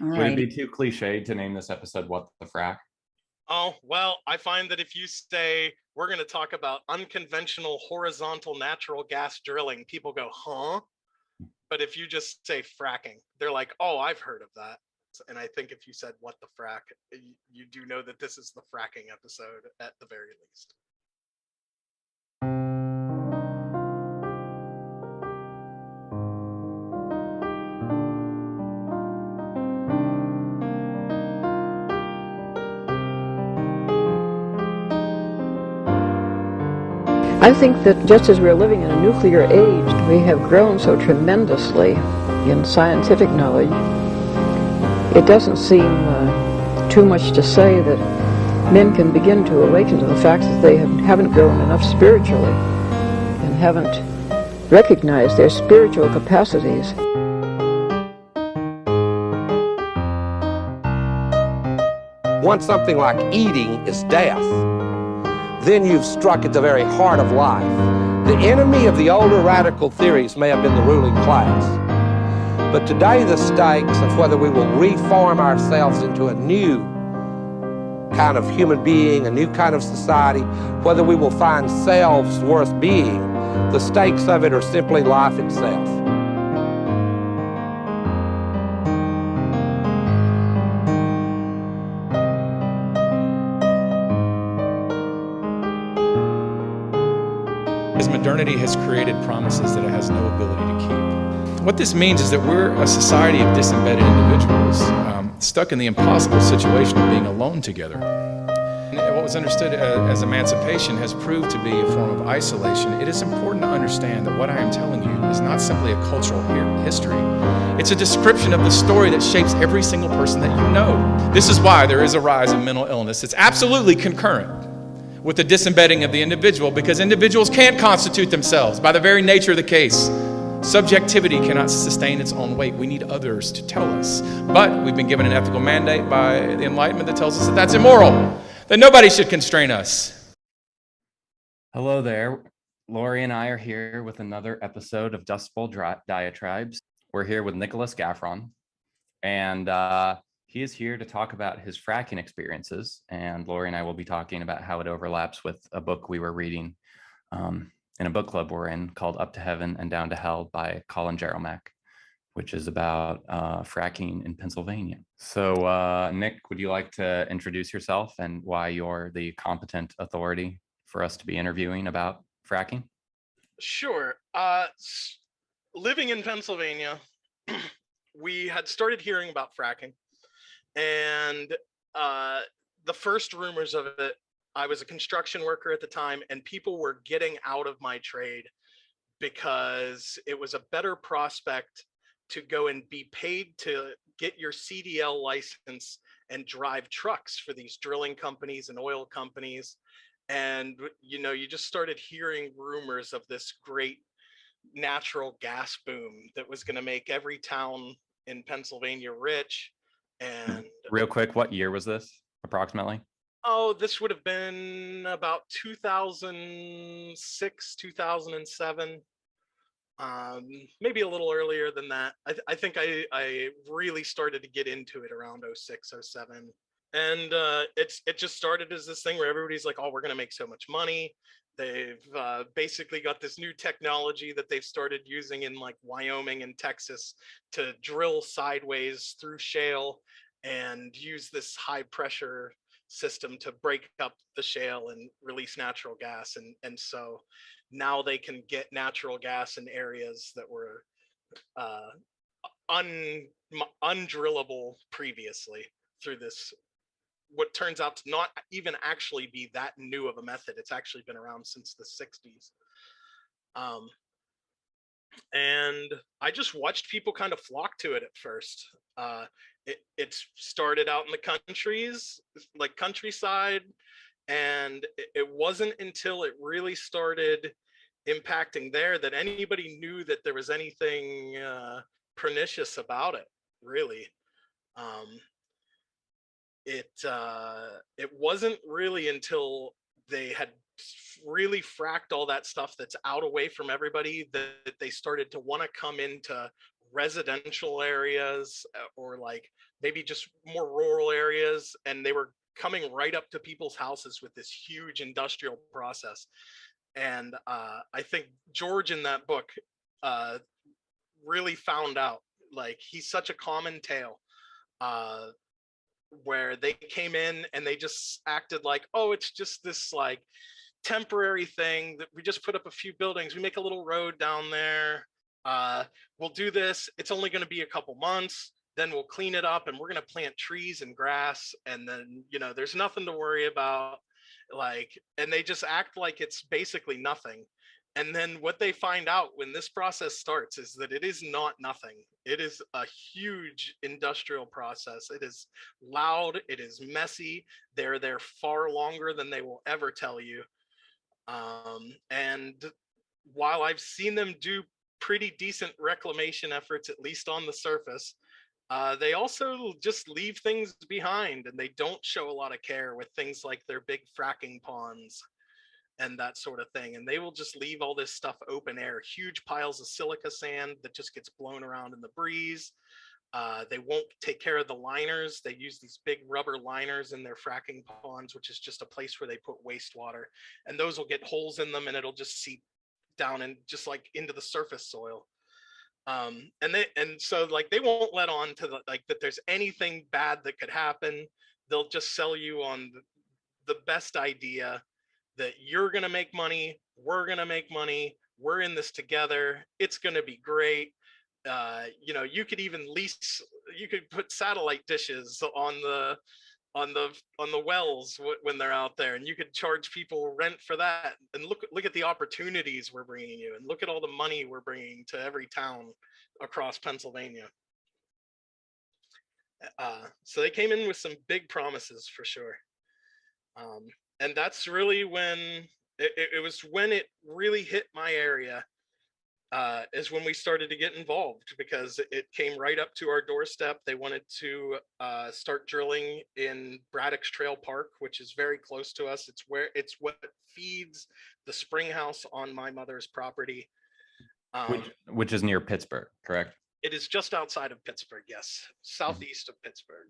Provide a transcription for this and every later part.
All Would it be righty. too cliched to name this episode What the Frack? Oh, well, I find that if you say we're going to talk about unconventional horizontal natural gas drilling, people go, huh? But if you just say fracking, they're like, oh, I've heard of that. And I think if you said what the frack, you do know that this is the fracking episode at the very least. I think that just as we're living in a nuclear age, we have grown so tremendously in scientific knowledge. It doesn't seem too much to say that men can begin to awaken to the fact that they haven't grown enough spiritually and haven't recognized their spiritual capacities. Once something like eating is death, then you've struck at the very heart of life. The enemy of the older radical theories may have been the ruling class, but today the stakes of whether we will reform ourselves into a new kind of human being, a new kind of society, whether we will find selves worth being, the stakes of it are simply life itself. As modernity has created promises that it has no ability to keep. What this means is that we're a society of disembedded individuals, stuck in the impossible situation of being alone together. And what was understood as emancipation has proved to be a form of isolation. It is important to understand that what I am telling you is not simply a cultural history. It's a description of the story that shapes every single person that you know. This is why there is a rise in mental illness. It's absolutely concurrent with the disembedding of the individual, because individuals can't constitute themselves by the very nature of the case. Subjectivity cannot sustain its own weight. We need others to tell us. But we've been given an ethical mandate by the Enlightenment that tells us that that's immoral, that nobody should constrain us. Hello there. Lori and I are here with another episode of Dustbowl Diatribes. We're here with Nik Gaffron, and he is here to talk about his fracking experiences. And Lori and I will be talking about how it overlaps with a book we were reading in a book club we're in called Up to Heaven and Down to Hell by Colin Jeromack, which is about fracking in Pennsylvania. So Nik, would you like to introduce yourself and why you're the competent authority for us to be interviewing about fracking? Sure. Living in Pennsylvania, we had started hearing about fracking, and the first rumors of it, I was a construction worker at the time, and people were getting out of my trade because it was a better prospect to go and be paid to get your CDL license and drive trucks for these drilling companies and oil companies. And, you know, you just started hearing rumors of this great natural gas boom that was going to make every town in Pennsylvania rich. And real quick, what year was this approximately? Oh, this would have been about 2006, 2007. Maybe a little earlier than that. I think I really started to get into it around 06, 07. And it just started as this thing where everybody's like, oh, we're going to make so much money. They've basically got this new technology that they've started using in like Wyoming and Texas to drill sideways through shale and use this high pressure system to break up the shale and release natural gas. And so now they can get natural gas in areas that were undrillable previously through this, what turns out to not even actually be that new of a method. It's actually been around since the 60s. And I just watched people kind of flock to it at first. It started out in the countries, like countryside, and it wasn't until it really started impacting there that anybody knew that there was anything pernicious about it, really. It wasn't really until they had really fracked all that stuff that's out away from everybody that they started to want to come into residential areas or like maybe just more rural areas, and they were coming right up to people's houses with this huge industrial process. And I think George in that book really found out, like, he's such a common tale, where they came in and they just acted like, oh, it's just this like temporary thing that we just put up a few buildings, we make a little road down there, we'll do this, it's only going to be a couple months, then we'll clean it up and we're going to plant trees and grass, and then, you know, there's nothing to worry about. Like, and they just act like it's basically nothing. And then what they find out when this process starts is that it is not nothing. It is a huge industrial process. It is loud, it is messy, they're there far longer than they will ever tell you. And while I've seen them do pretty decent reclamation efforts, at least on the surface, they also just leave things behind, and they don't show a lot of care with things like their big fracking ponds and that sort of thing. And they will just leave all this stuff open air, huge piles of silica sand that just gets blown around in the breeze. They won't take care of the liners. They use these big rubber liners in their fracking ponds, which is just a place where they put wastewater, and those will get holes in them and it'll just seep down and just like into the surface soil. And so like they won't let on to the, like, that there's anything bad that could happen. They'll just sell you on the best idea that you're going to make money, we're going to make money, we're in this together, it's going to be great. You know, you could even lease, you could put satellite dishes on the wells when they're out there, and you could charge people rent for that. And look at the opportunities we're bringing you, and look at all the money we're bringing to every town across Pennsylvania. So they came in with some big promises for sure. And that's really when it was when it really hit my area, is when we started to get involved, because it came right up to our doorstep. They wanted to start drilling in Braddock's Trail Park, which is very close to us. It's what feeds the spring house on my mother's property. Which is near Pittsburgh, correct? It is just outside of Pittsburgh, yes, southeast of Pittsburgh.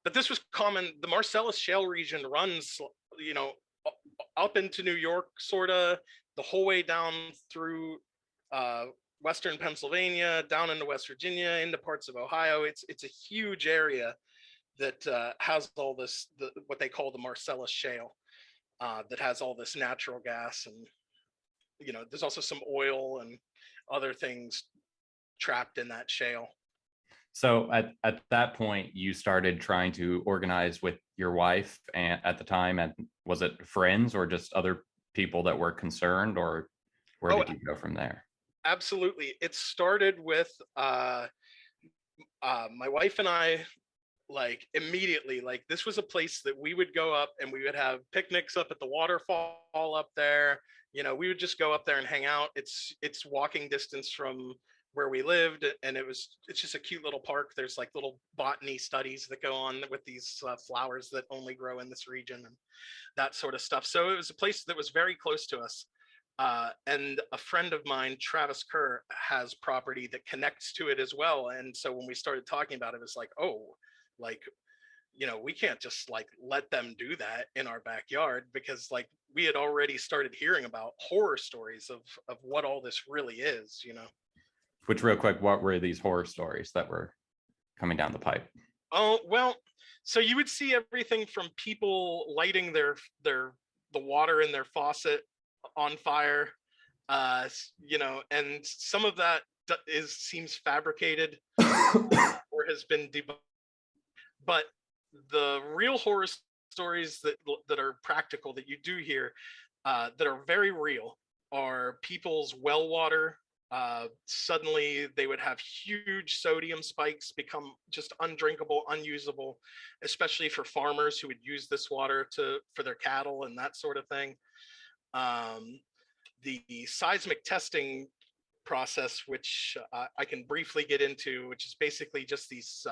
But this was common. The Marcellus Shale region runs, you know, up into New York, sort of the whole way down through Western Pennsylvania, down into West Virginia, into parts of Ohio. It's a huge area that has all this, what they call the Marcellus Shale, that has all this natural gas, and, you know, there's also some oil and other things trapped in that shale. So at that point, you started trying to organize with your wife, and at the time, and was it friends or just other people that were concerned, or where did you go from there? Absolutely. It started with my wife and I, like, immediately, like, this was a place that we would go up and we would have picnics up at the waterfall up there. You know, we would just go up there and hang out. It's walking distance from where we lived, and it's just a cute little park. There's like little botany studies that go on with these flowers that only grow in this region and that sort of stuff. So it was a place that was very close to us. And a friend of mine, Travis Kerr, has property that connects to it as well. And so when we started talking about it, it was like, oh, like, you know, we can't just like let them do that in our backyard, because like we had already started hearing about horror stories of what all this really is, you know. Which, real quick, what were these horror stories that were coming down the pipe? Oh, well, so you would see everything from people lighting the water in their faucet on fire, you know, and some of that seems fabricated or has been debunked. But the real horror stories that are practical, that you do hear, that are very real, are people's well water. Suddenly they would have huge sodium spikes, become just undrinkable, unusable, especially for farmers who would use this water for their cattle and that sort of thing. The seismic testing process, which I can briefly get into, which is basically just these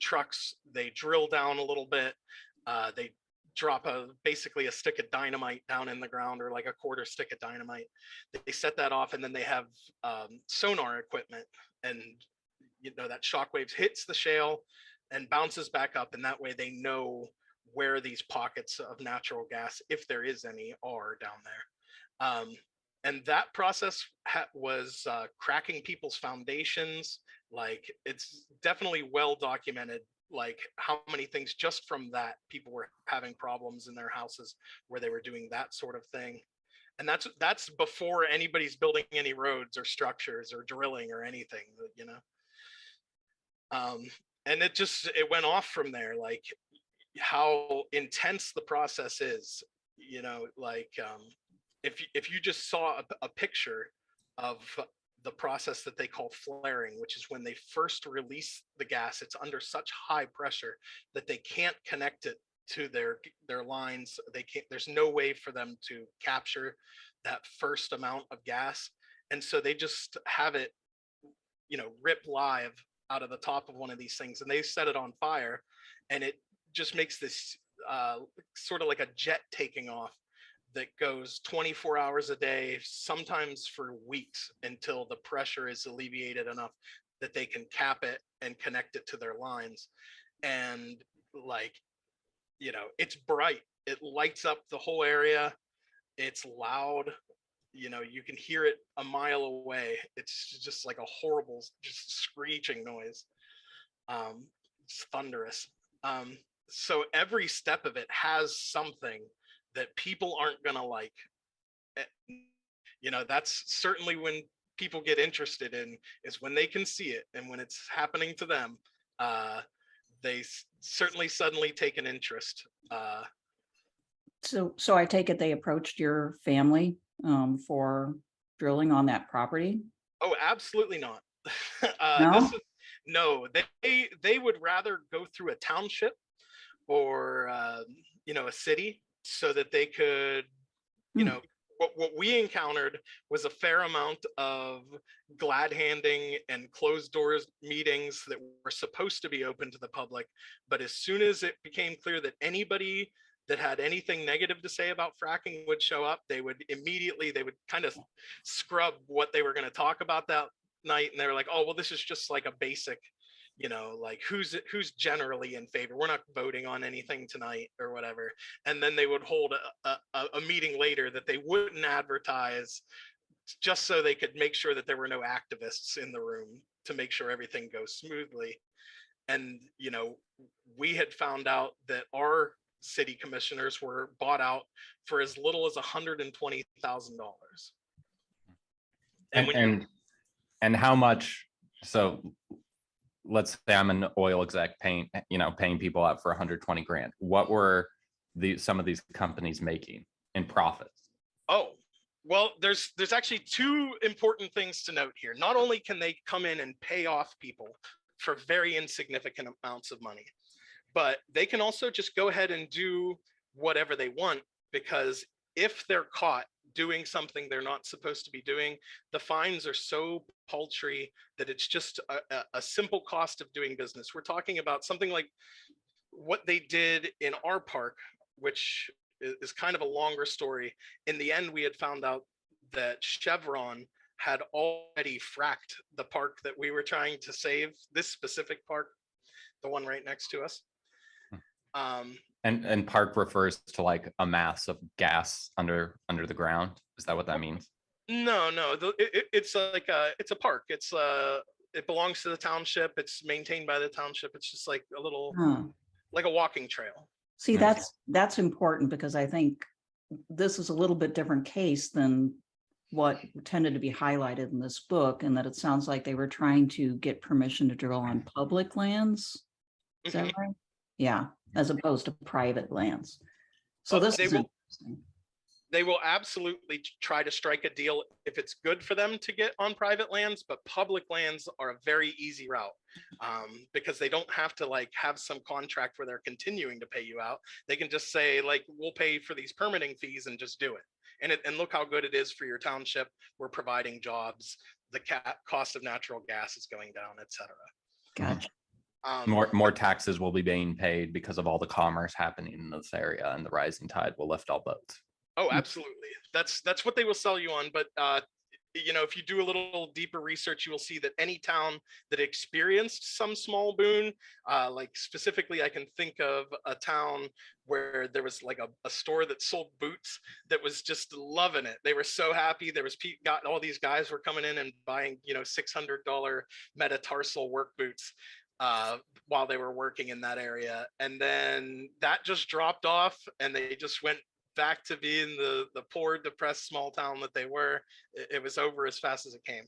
trucks, they drill down a little bit, they drop basically a stick of dynamite down in the ground, or like a quarter stick of dynamite. They set that off, and then they have sonar equipment, and that shock waves hits the shale and bounces back up, and that way they know where these pockets of natural gas, if there is any, are down there. And that process was cracking people's foundations. Like, it's definitely well documented, like how many things just from that people were having problems in their houses where they were doing that sort of thing. And that's before anybody's building any roads or structures or drilling or anything, and it went off from there, like how intense the process is, like if you just saw a picture of the process that they call flaring, which is when they first release the gas, it's under such high pressure that they can't connect it to their lines. They can't, there's no way for them to capture that first amount of gas. And so they just have it, rip live out of the top of one of these things, and they set it on fire, and it just makes this sort of like a jet taking off that goes 24 hours a day, sometimes for weeks, until the pressure is alleviated enough that they can cap it and connect it to their lines. And it's bright. It lights up the whole area. It's loud. You can hear it a mile away. It's just like a horrible, just screeching noise. It's thunderous. So every step of it has something that people aren't gonna like. That's certainly when people get interested in, is when they can see it, and when it's happening to them, they certainly suddenly take an interest. So I take it they approached your family for drilling on that property? Oh, absolutely not. No? No, they would rather go through a township or a city, so that they could, what we encountered was a fair amount of glad handing and closed doors meetings that were supposed to be open to the public. But as soon as it became clear that anybody that had anything negative to say about fracking would show up, they would kind of scrub what they were going to talk about that night. And they were like, oh, well, this is just like a basic, like who's generally in favor. We're not voting on anything tonight or whatever. And then they would hold a meeting later that they wouldn't advertise, just so they could make sure that there were no activists in the room, to make sure everything goes smoothly. And, we had found out that our city commissioners were bought out for as little as $120,000. And how much? So let's say I'm an oil exec paying people out for 120 grand. What were some of these companies making in profits? Oh, well, there's actually two important things to note here. Not only can they come in and pay off people for very insignificant amounts of money, but they can also just go ahead and do whatever they want, because if they're caught doing something they're not supposed to be doing, the fines are so paltry that it's just a simple cost of doing business. We're talking about something like what they did in our park, which is kind of a longer story. In the end, we had found out that Chevron had already fracked the park that we were trying to save, this specific park, the one right next to us. And park refers to like a mass of gas under the ground. Is that what that means? No, it's like it's a park. It belongs to the township. It's maintained by the township. It's just like a little, like a walking trail. See, that's important, because I think this is a little bit different case than what tended to be highlighted in this book, and that it sounds like they were trying to get permission to drill on public lands. Is that right? Yeah, as opposed to private lands. So this is interesting. They will absolutely try to strike a deal if it's good for them to get on private lands, but public lands are a very easy route, because they don't have to like have some contract where they're continuing to pay you out. They can just say like, we'll pay for these permitting fees and just do it. And look how good it is for your township. We're providing jobs. The cost of natural gas is going down, etc. Gotcha. More taxes will be being paid because of all the commerce happening in this area, and the rising tide will lift all boats. Oh, absolutely. That's what they will sell you on. But if you do a little deeper research, you will see that any town that experienced some small boon, like specifically, I can think of a town where there was like a store that sold boots that was just loving it. They were so happy. There was got all these guys were coming in and buying, $600 metatarsal work boots while they were working in that area. And then that just dropped off, and they just went back to being the poor, depressed small town that they were. It was over as fast as it came.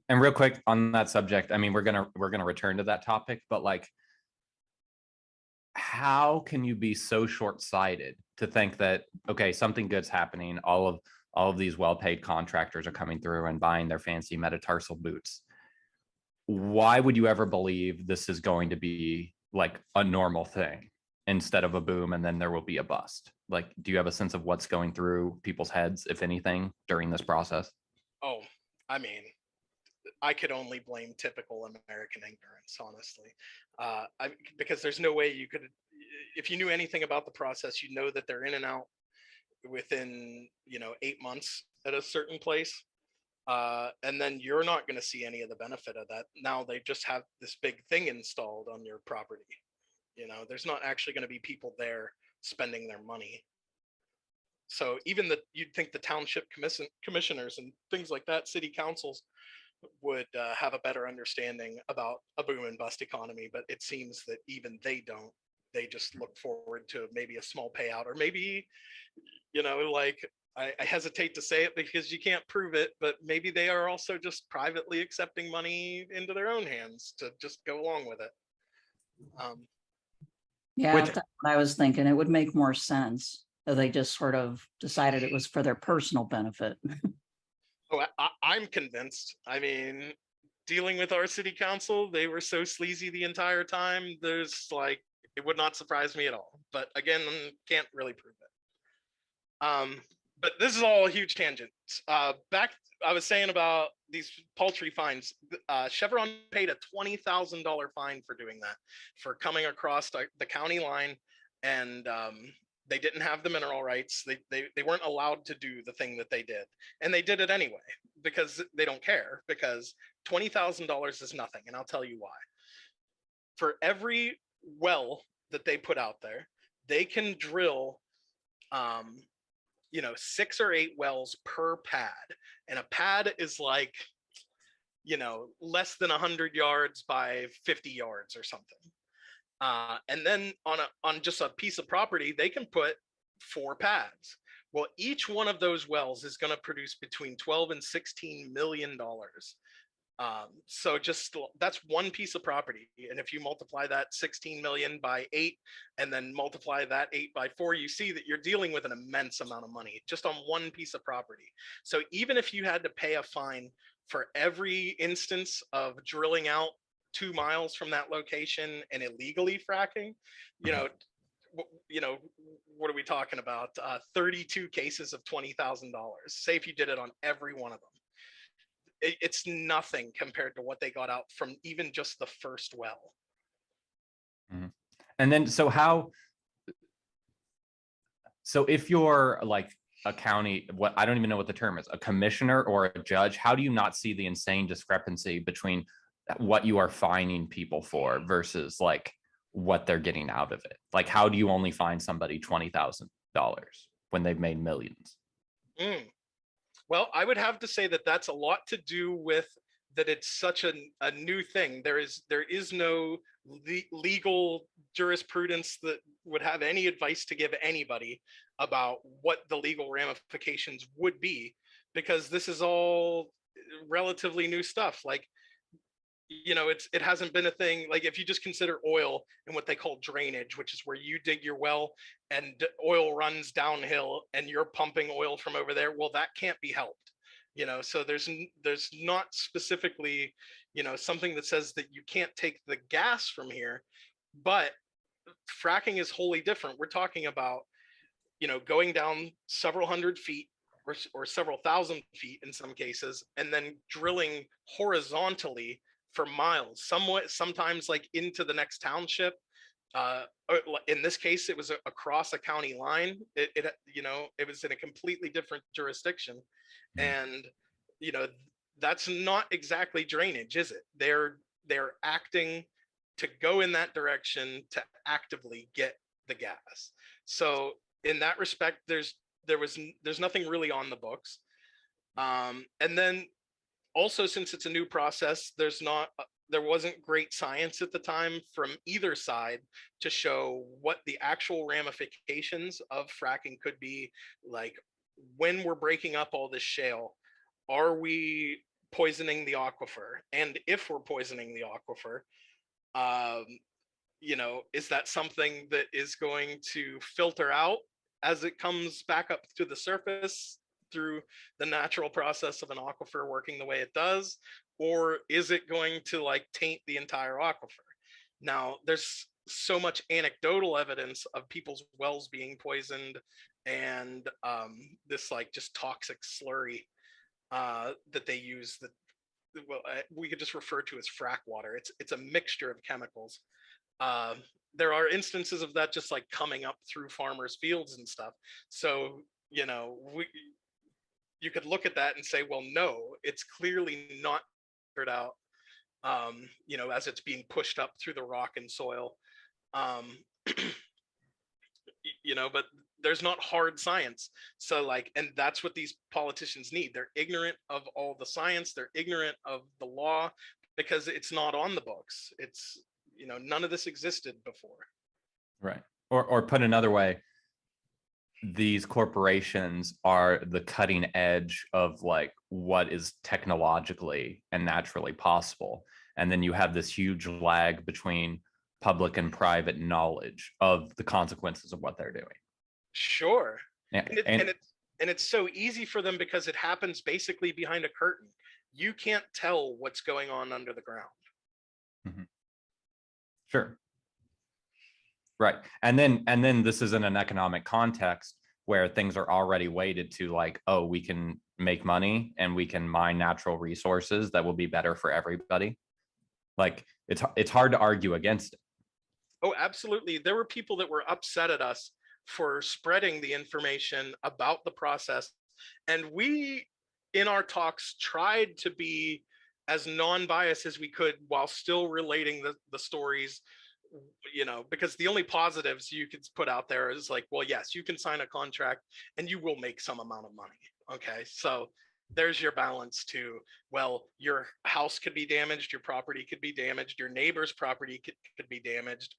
And real quick on that subject, I mean, we're gonna return to that topic, but like, how can you be so short-sighted to think that, okay, something good's happening, all of these well-paid contractors are coming through and buying their fancy metatarsal boots? Why would you ever believe this is going to be like a normal thing instead of a boom and then there will be a bust? Like, do you have a sense of what's going through people's heads, if anything, during this process? Oh, I mean, I could only blame typical American ignorance, honestly, because there's no way you could, if you knew anything about the process, you know that they're in and out within 8 months at a certain place. And then you're not going to see any of the benefit of that. Now they just have this big thing installed on your property. There's not actually going to be people there spending their money. So even you'd think the township commissioners and things like that, city councils, would have a better understanding about a boom and bust economy, but it seems that even they don't. They just look forward to maybe a small payout, or maybe, like, I hesitate to say it because you can't prove it, but maybe they are also just privately accepting money into their own hands to just go along with it. Yeah, that's what I was thinking. It would make more sense if they just sort of decided it was for their personal benefit. Oh, I'm convinced. I mean, dealing with our city council, they were so sleazy the entire time. There's like, it would not surprise me at all. But again, can't really prove it. But this is all a huge tangent. Back, I was saying about these paltry fines. Chevron paid a $20,000 fine for doing that, for coming across the county line, and they didn't have the mineral rights. They weren't allowed to do the thing that they did, and they did it anyway because they don't care. Because $20,000 is nothing, and I'll tell you why. For every well that they put out there, they can drill 6 or 8 wells per pad, and a pad is like less than 100 yards by 50 yards or something. And then on just a piece of property, they can put 4 pads. Well, each one of those wells is going to produce between 12 and 16 million dollars. So just that's one piece of property, and if you multiply that 16 million by 8 and then multiply that 8 by 4, you see that you're dealing with an immense amount of money just on one piece of property. So even if you had to pay a fine for every instance of drilling out 2 miles from that location and illegally fracking, what are we talking about? 32 cases of $20,000. Say if you did it on every one of them. It's nothing compared to what they got out from even just the first well. Mm-hmm. And then, so if you're like a county, I don't even know what the term is, a commissioner or a judge, how do you not see the insane discrepancy between what you are fining people for versus like what they're getting out of it? Like, how do you only fine somebody $20,000 when they've made millions? Well, I would have to say that that's a lot to do with that it's such a new thing. There is no legal jurisprudence that would have any advice to give anybody about what the legal ramifications would be, because this is all relatively new stuff. Like, it hasn't been a thing. Like, if you just consider oil and what they call drainage, which is where you dig your well and oil runs downhill and you're pumping oil from over there, well, that can't be helped. So there's not specifically something that says that you can't take the gas from here, but fracking is wholly different. We're talking about going down several hundred feet or several thousand feet in some cases, and then drilling horizontally for miles, sometimes like into the next township. Or in this case, it was across a county line. It was in a completely different jurisdiction, and that's not exactly drainage, is it? They're acting to go in that direction to actively get the gas. So in that respect, there's nothing really on the books. And then also, since it's a new process, there wasn't great science at the time from either side to show what the actual ramifications of fracking could be. Like, when we're breaking up all this shale, are we poisoning the aquifer? And if we're poisoning the aquifer, is that something that is going to filter out as it comes back up to the surface through the natural process of an aquifer working the way it does? Or is it going to like taint the entire aquifer? Now, there's so much anecdotal evidence of people's wells being poisoned, and this like just toxic slurry that they use that, well, we could just refer to as frack water. It's a mixture of chemicals. There are instances of that just like coming up through farmers' fields and stuff. So, you could look at that and say, well, no, it's clearly not figured out, as it's being pushed up through the rock and soil. But there's not hard science. So like, and that's what these politicians need. They're ignorant of all the science. They're ignorant of the law because it's not on the books. It's, none of this existed before. Right. Or put another way, these corporations are the cutting edge of like what is technologically and naturally possible. And then you have this huge lag between public and private knowledge of the consequences of what they're doing. Sure. Yeah. And it's so easy for them because it happens basically behind a curtain. You can't tell what's going on under the ground. Mm-hmm. Sure. Right. And then this is in an economic context where things are already weighted to like, oh, we can make money and we can mine natural resources that will be better for everybody. Like it's hard to argue against it. Oh, absolutely. There were people that were upset at us for spreading the information about the process. And we, in our talks, tried to be as non-biased as we could while still relating the stories, because the only positives you could put out there is like, well, yes, you can sign a contract and you will make some amount of money. Okay, so there's your balance to, well, your house could be damaged, your property could be damaged, your neighbor's property could be damaged.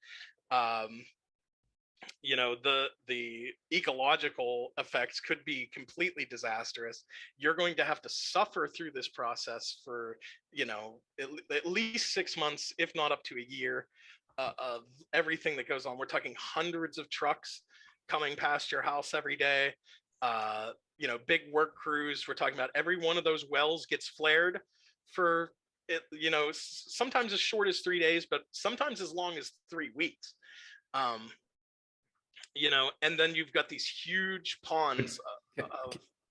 The ecological effects could be completely disastrous. You're going to have to suffer through this process for, at least 6 months, if not up to a year, of everything that goes on. We're talking hundreds of trucks coming past your house every day. Big work crews. We're talking about every one of those wells gets flared for it, sometimes as short as 3 days, but sometimes as long as 3 weeks. And then you've got these huge ponds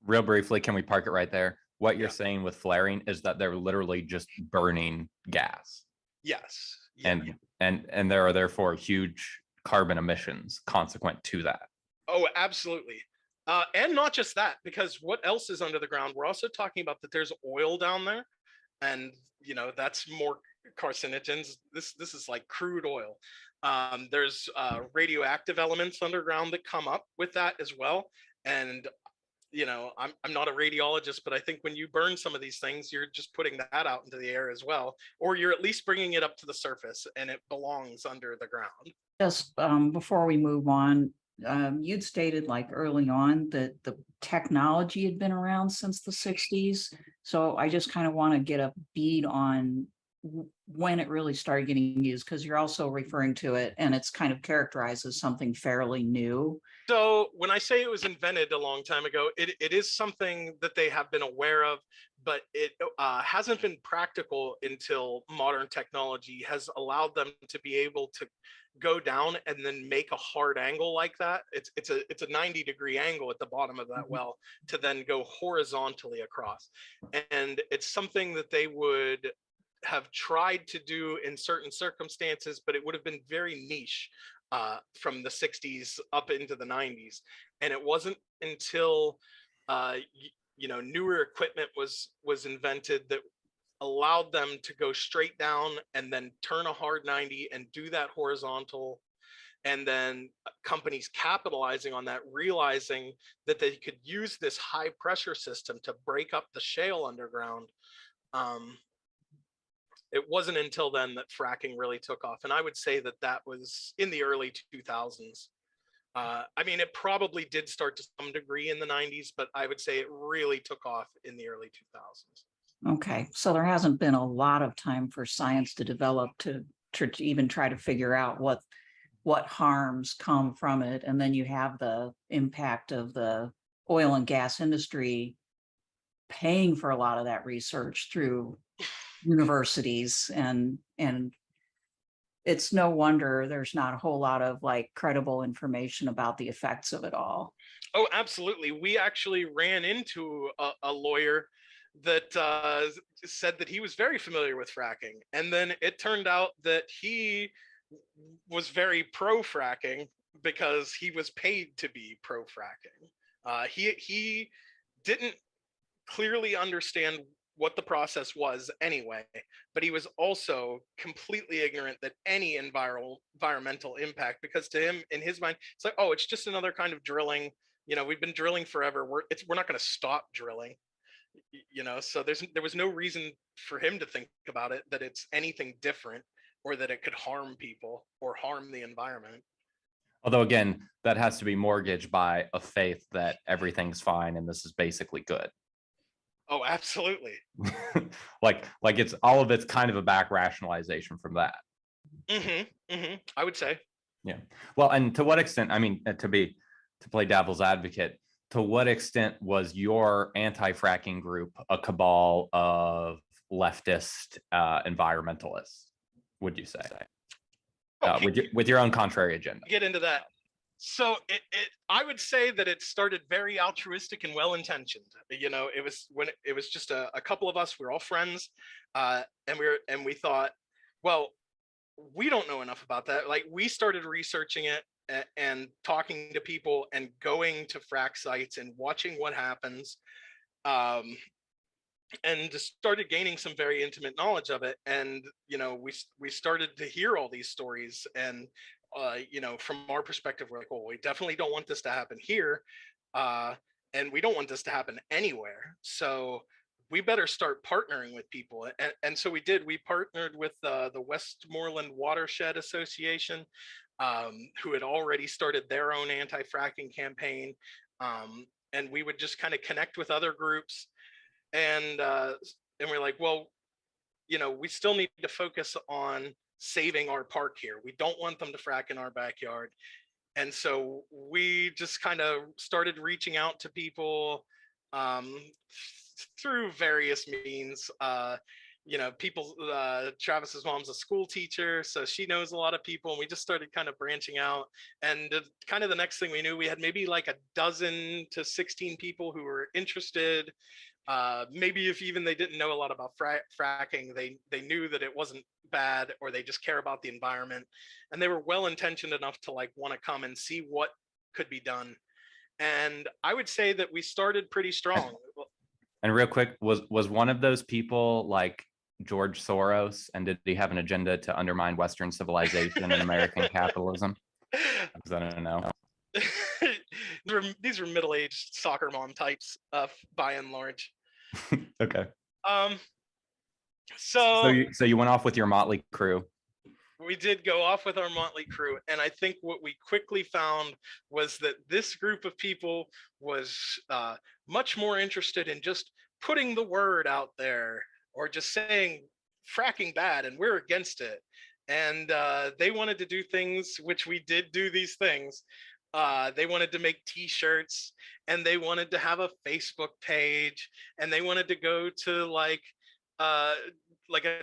real briefly, can we park it right there? What you're saying with flaring is that they're literally just burning gas. Yes. Yeah. And there are therefore huge carbon emissions consequent to that. Oh, absolutely. And not just that, because what else is under the ground? We're also talking about that there's oil down there, and that's more carcinogens. This is like crude oil. There's radioactive elements underground that come up with that as well. And I'm not a radiologist, but I think when you burn some of these things, you're just putting that out into the air as well, or you're at least bringing it up to the surface, and it belongs under the ground. Just before we move on, you'd stated like early on that the technology had been around since the 60s. So I just kind of want to get a bead on when it really started getting used, because you're also referring to it and it's kind of characterized as something fairly new. So when I say it was invented a long time ago, it is something that they have been aware of, but it hasn't been practical until modern technology has allowed them to be able to go down and then make a hard angle like that. It's a 90-degree angle at the bottom of that well to then go horizontally across. And it's something that they would have tried to do in certain circumstances, but it would have been very niche from the 60s up into the 90s. And it wasn't until newer equipment was invented that allowed them to go straight down and then turn a hard 90 and do that horizontal. And then companies capitalizing on that, realizing that they could use this high pressure system to break up the shale underground. It wasn't until then that fracking really took off. And I would say that that was in the early 2000s. I mean, it probably did start to some degree in the 90s, but I would say it really took off in the early 2000s. Okay, so there hasn't been a lot of time for science to develop to even try to figure out what harms come from it. And then you have the impact of the oil and gas industry paying for a lot of that research through universities, and it's no wonder there's not a whole lot of like credible information about the effects of it all. Oh, absolutely. We actually ran into a lawyer that said that he was very familiar with fracking. And then it turned out that he was very pro fracking because he was paid to be pro fracking. He didn't clearly understand what the process was anyway, but he was also completely ignorant that any environmental impact, because to him, in his mind, it's like, oh, it's just another kind of drilling. We've been drilling forever. We're not going to stop drilling. So there was no reason for him to think about it, that it's anything different or that it could harm people or harm the environment. Although again, that has to be mortgaged by a faith that everything's fine and this is basically good. Oh, absolutely. like it's all of it's kind of a back rationalization from that. I would say. Yeah. Well, and to what extent, I mean, to play devil's advocate, to what extent was your anti-fracking group a cabal of leftist environmentalists, would you say? With your own contrary agenda? Get into that. So I would say that it started very altruistic and well-intentioned. It was just a couple of us. We were all friends, and we thought, well, we don't know enough about that. Like, we started researching it and talking to people and going to frack sites and watching what happens, and just started gaining some very intimate knowledge of it. And we started to hear all these stories, and from our perspective, we're like, well, we definitely don't want this to happen here, and we don't want this to happen anywhere. So we better start partnering with people. And so we did. We partnered with the Westmoreland Watershed Association, who had already started their own anti-fracking campaign. And we would just kind of connect with other groups. And we're like, well, we still need to focus on saving our park here. We don't want them to frack in our backyard. And so we just kind of started reaching out to people through various means. Travis's mom's a school teacher, so she knows a lot of people, and we just started kind of branching out. And kind of the next thing we knew, we had maybe like 12 to 16 people who were interested. Maybe if even they didn't know a lot about fracking, they knew that it wasn't bad, or they just care about the environment, and they were well-intentioned enough to like want to come and see what could be done. And I would say that we started pretty strong. And real quick, was one of those people like George Soros, and did he have an agenda to undermine Western civilization and American capitalism? Because I don't know. These were middle-aged soccer mom types, by and large. Okay. So you went off with your motley crew. We did go off with our motley crew, and I think what we quickly found was that this group of people was much more interested in just putting the word out there, or just saying fracking bad and we're against it. And they wanted to do things, which we did do these things. They wanted to make t-shirts, and they wanted to have a Facebook page, and they wanted to go to like a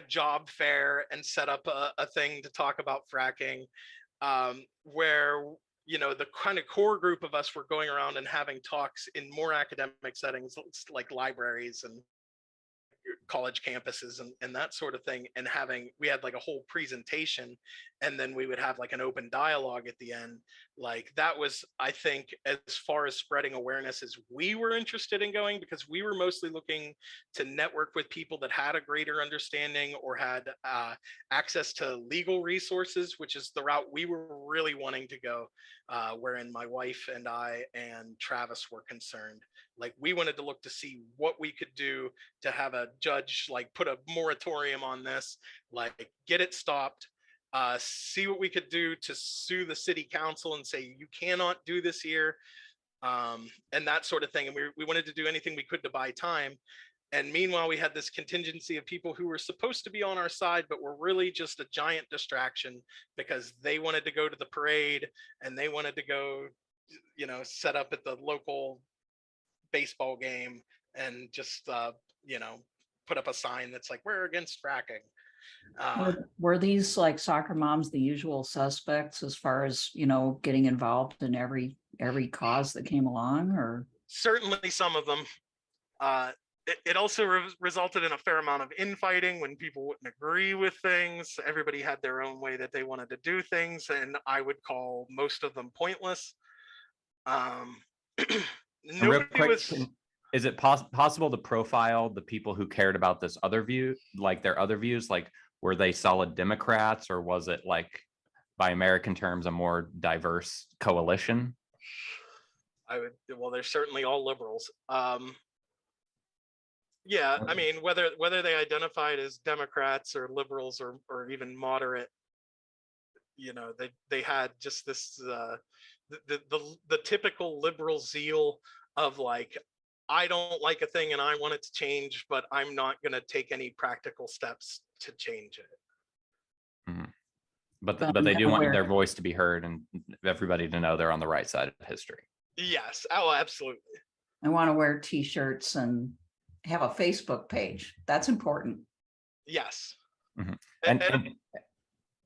job fair and set up a thing to talk about fracking, where the kind of core group of us were going around and having talks in more academic settings, like libraries college campuses and that sort of thing, and we had like a whole presentation, and then we would have like an open dialogue at the end. Like that was, I think, as far as spreading awareness as we were interested in going, because we were mostly looking to network with people that had a greater understanding or had access to legal resources, which is the route we were really wanting to go, wherein my wife and I and Travis were concerned. Like we wanted to look to see what we could do to have a judge like put a moratorium on this, like get it stopped, see what we could do to sue the city council and say, you cannot do this here, and that sort of thing. And we wanted to do anything we could to buy time. And meanwhile, we had this contingency of people who were supposed to be on our side, but were really just a giant distraction because they wanted to go to the parade and they wanted to go, set up at the local baseball game and just, put up a sign that's like, we're against fracking. Were these like soccer moms the usual suspects as far as, getting involved in every cause that came along, or? Certainly some of them. It also resulted in a fair amount of infighting when people wouldn't agree with things. Everybody had their own way that they wanted to do things, and I would call most of them pointless. Real quick, is it possible to profile the people who cared about this other view, like their other views? Like, were they solid Democrats, or was it, like, by American terms, a more diverse coalition? Well, they're certainly all liberals. Yeah, I mean, whether they identified as Democrats or liberals or even moderate, they had just this the typical liberal zeal of like, I don't like a thing and I want it to change, but I'm not going to take any practical steps to change it. Mm-hmm. But they do want their voice to be heard and everybody to know they're on the right side of history. Yes. Oh, absolutely. I want to wear t-shirts and have a Facebook page. That's important. Yes. Mm-hmm.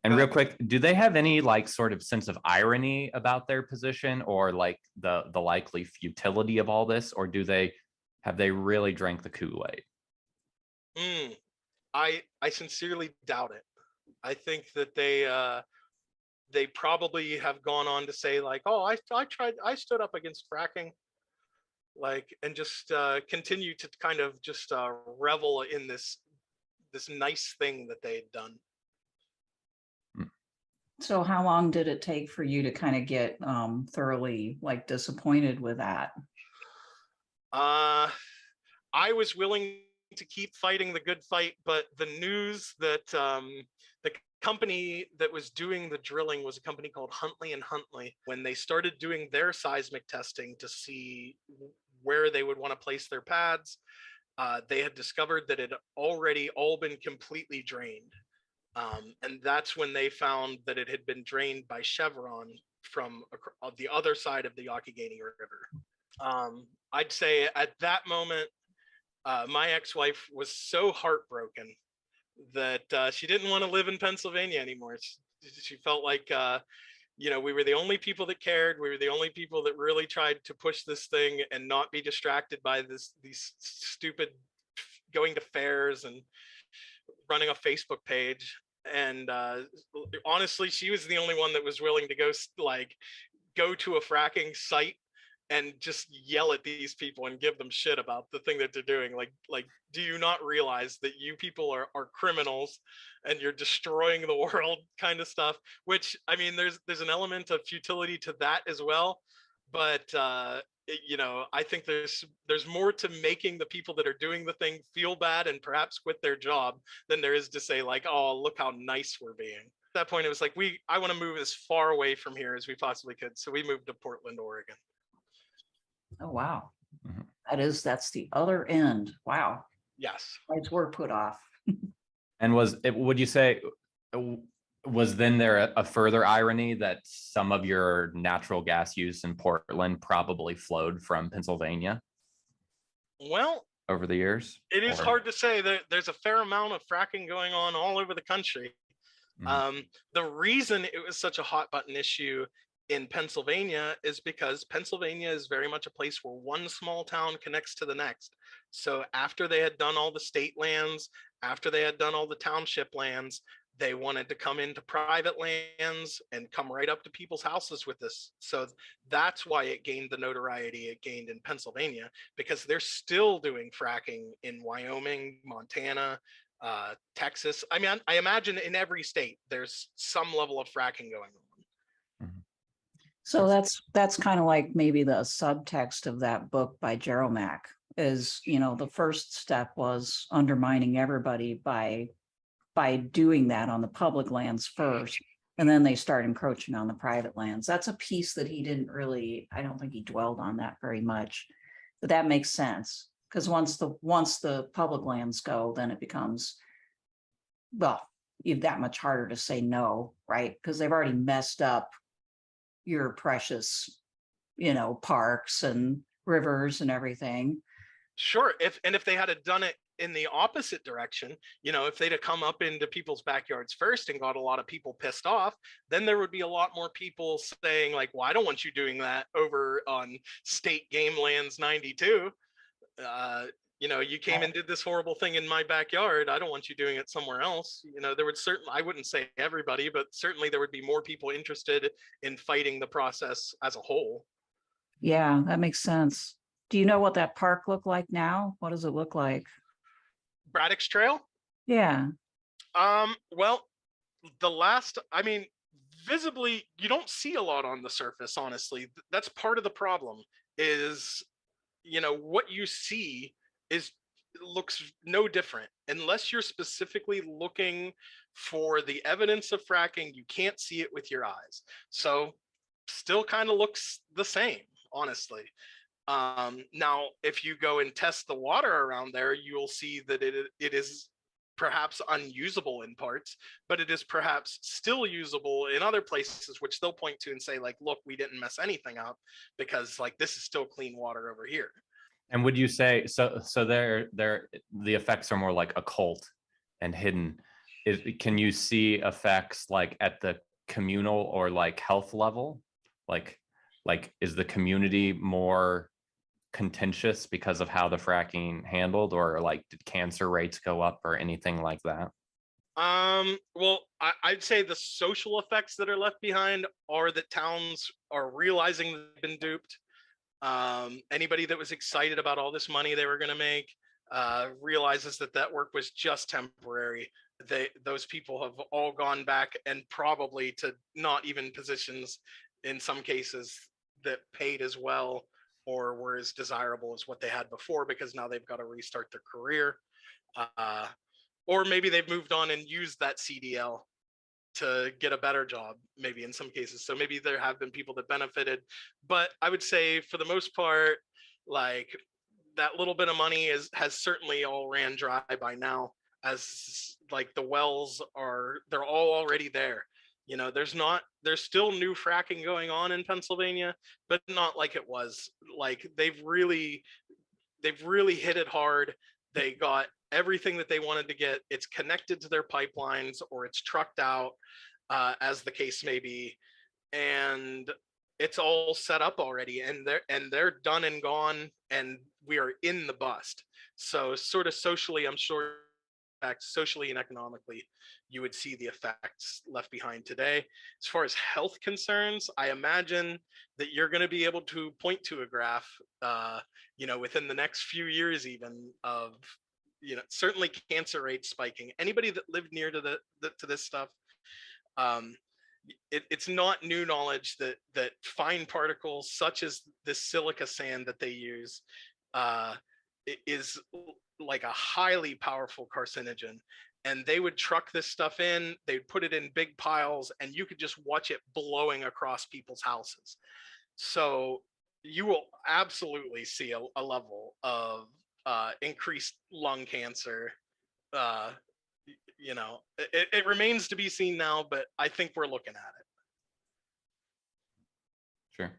And real quick, do they have any like sort of sense of irony about their position, or like the likely futility of all this, or have they really drank the Kool-Aid? I sincerely doubt it. I think that they probably have gone on to say like, oh, I stood up against fracking, like, and just continue to kind of just revel in this nice thing that they had done. So how long did it take for you to kind of get thoroughly like disappointed with that? I was willing to keep fighting the good fight, but the news that the company that was doing the drilling was a company called Huntley and Huntley. When they started doing their seismic testing to see where they would want to place their pads, they had discovered that it had already all been completely drained. And that's when they found that it had been drained by Chevron from the other side of the Youghiogheny River. I'd say at that moment, my ex-wife was so heartbroken that she didn't want to live in Pennsylvania anymore. She felt like, we were the only people that cared. We were the only people that really tried to push this thing and not be distracted by these stupid going to fairs and running a Facebook page. And honestly, she was the only one that was willing to go to a fracking site and just yell at these people and give them shit about the thing that they're doing. Like, do you not realize that you people are criminals and you're destroying the world, kind of stuff? Which, I mean, there's an element of futility to that as well. But I think there's more to making the people that are doing the thing feel bad and perhaps quit their job than there is to say like, oh, look how nice we're being. At that point, it was like, I want to move as far away from here as we possibly could. So we moved to Portland, Oregon. Oh, wow. Mm-hmm. That's the other end. Wow. Yes. Lights were put off. And would you say, was then there a further irony that some of your natural gas use in Portland probably flowed from Pennsylvania? Well, over the years, it is hard to say. There's a fair amount of fracking going on all over the country. Mm-hmm. The reason it was such a hot button issue in Pennsylvania is because Pennsylvania is very much a place where one small town connects to the next. So after they had done all the state lands, after they had done all the township lands, they wanted to come into private lands and come right up to people's houses with this. So that's why it gained the notoriety it gained in Pennsylvania, because they're still doing fracking in Wyoming, Montana, Texas. I mean, I imagine in every state there's some level of fracking going on. So that's kind of like maybe the subtext of that book by Jeromack is, you know, the first step was undermining everybody by doing that on the public lands first, and then they start encroaching on the private lands. That's a piece that he didn't really, I don't think he dwelled on that very much, but that makes sense. Because once the public lands go, then it becomes, well, you've that much harder to say no, right? Because they've already messed up your precious, you know, parks and rivers and everything. Sure. If they had done it in the opposite direction, you know, if they'd have come up into people's backyards first and got a lot of people pissed off, then there would be a lot more people saying like, well, I don't want you doing that over on state game lands 92. You know, you came and did this horrible thing in my backyard. I don't want you doing it somewhere else. You know, there would certainly, I wouldn't say everybody, but certainly there would be more people interested in fighting the process as a whole. Yeah, that makes sense. Do you know what that park looked like now? What does it look like? Braddock's Trail? Yeah. Well, I mean, visibly, you don't see a lot on the surface, honestly. That's part of the problem is, you know, what you see looks no different. Unless you're specifically looking for the evidence of fracking, you can't see it with your eyes. So still kind of looks the same, honestly. Now, if you go and test the water around there, you'll see that it is perhaps unusable in parts, but it is perhaps still usable in other places, which they'll point to and say like, look, we didn't mess anything up because like this is still clean water over here. And would you say so there the effects are more like occult and hidden? Can you see effects like at the communal or like health level? Like is the community more contentious because of how the fracking handled, or like did cancer rates go up or anything like that? Well, I'd say the social effects that are left behind are that towns are realizing they've been duped. Anybody that was excited about all this money they were going to make realizes that work was just temporary. Those people have all gone back, and probably to not even positions in some cases that paid as well or were as desirable as what they had before, because now they've got to restart their career. Or maybe they've moved on and used that CDL to get a better job, maybe in some cases. So maybe there have been people that benefited, but I would say for the most part, like that little bit of money has certainly all ran dry by now, as like the wells they're all already there. You know, there's still new fracking going on in Pennsylvania, but not like it was. Like they've really hit it hard. They got everything that they wanted to get. It's connected to their pipelines or it's trucked out, as the case may be, and it's all set up already, and they're done and gone, and we are in the bust. So sort of socially, I'm sure, socially and economically, you would see the effects left behind today. As far as health concerns, I imagine that you're going to be able to point to a graph, you know, within the next few years, even of, you know, certainly cancer rates spiking. Anybody that lived near to this stuff, it's not new knowledge that fine particles such as this silica sand that they use is like a highly powerful carcinogen. And they would truck this stuff in, they'd put it in big piles, and you could just watch it blowing across people's houses. So you will absolutely see a level of increased lung cancer. You know, it remains to be seen now, but I think we're looking at it. Sure.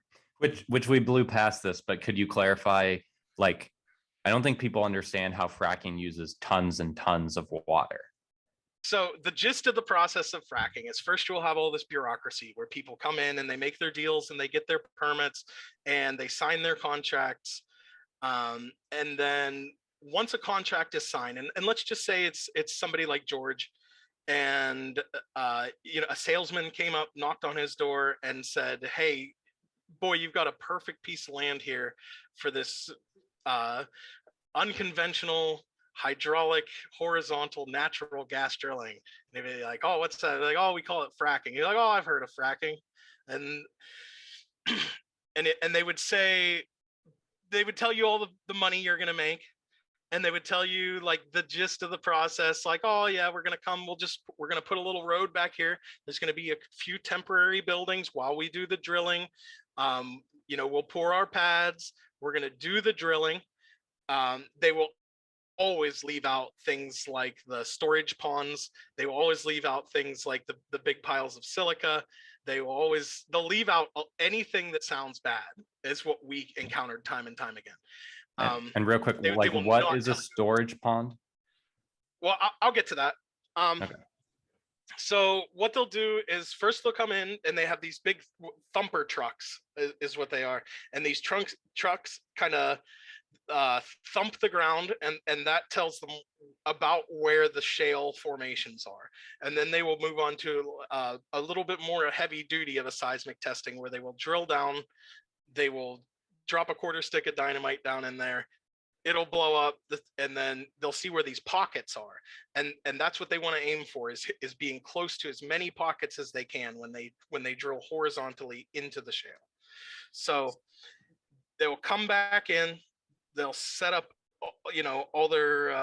Which we blew past this, but could you clarify, like, I don't think people understand how fracking uses tons and tons of water. So the gist of the process of fracking is first you'll have all this bureaucracy where people come in and they make their deals and they get their permits and they sign their contracts. And then once a contract is signed, and let's just say it's somebody like George, and you know, a salesman came up, knocked on his door and said, "Hey, boy, you've got a perfect piece of land here for this unconventional hydraulic, horizontal, natural gas drilling." And they'd be like, "Oh, what's that?" They're like, "Oh, we call it fracking." You're like, "Oh, I've heard of fracking." And and they would say, they would tell you all the money you're going to make, and they would tell you like the gist of the process, like, "Oh yeah, we're going to come, we're going to put a little road back here, there's going to be a few temporary buildings while we do the drilling, you know, we'll pour our pads, we're going to do the drilling." They will always leave out things like the storage ponds. They will always leave out things like the big piles of silica. They'll leave out anything that sounds bad, is what we encountered time and time again. And real quick, like, what is a storage pond? Well, I'll get to that. Okay. So what they'll do is first they'll come in and they have these big thumper trucks is what they are. And these trucks kind of thump the ground, and that tells them about where the shale formations are. And then they will move on to a little bit more heavy duty of a seismic testing, where they will drill down, they will drop a quarter stick of dynamite down in there, it'll blow up, and then they'll see where these pockets are, and that's what they want to aim for, is being close to as many pockets as they can when they drill horizontally into the shale. So they'll come back in, they'll set up, you know, all their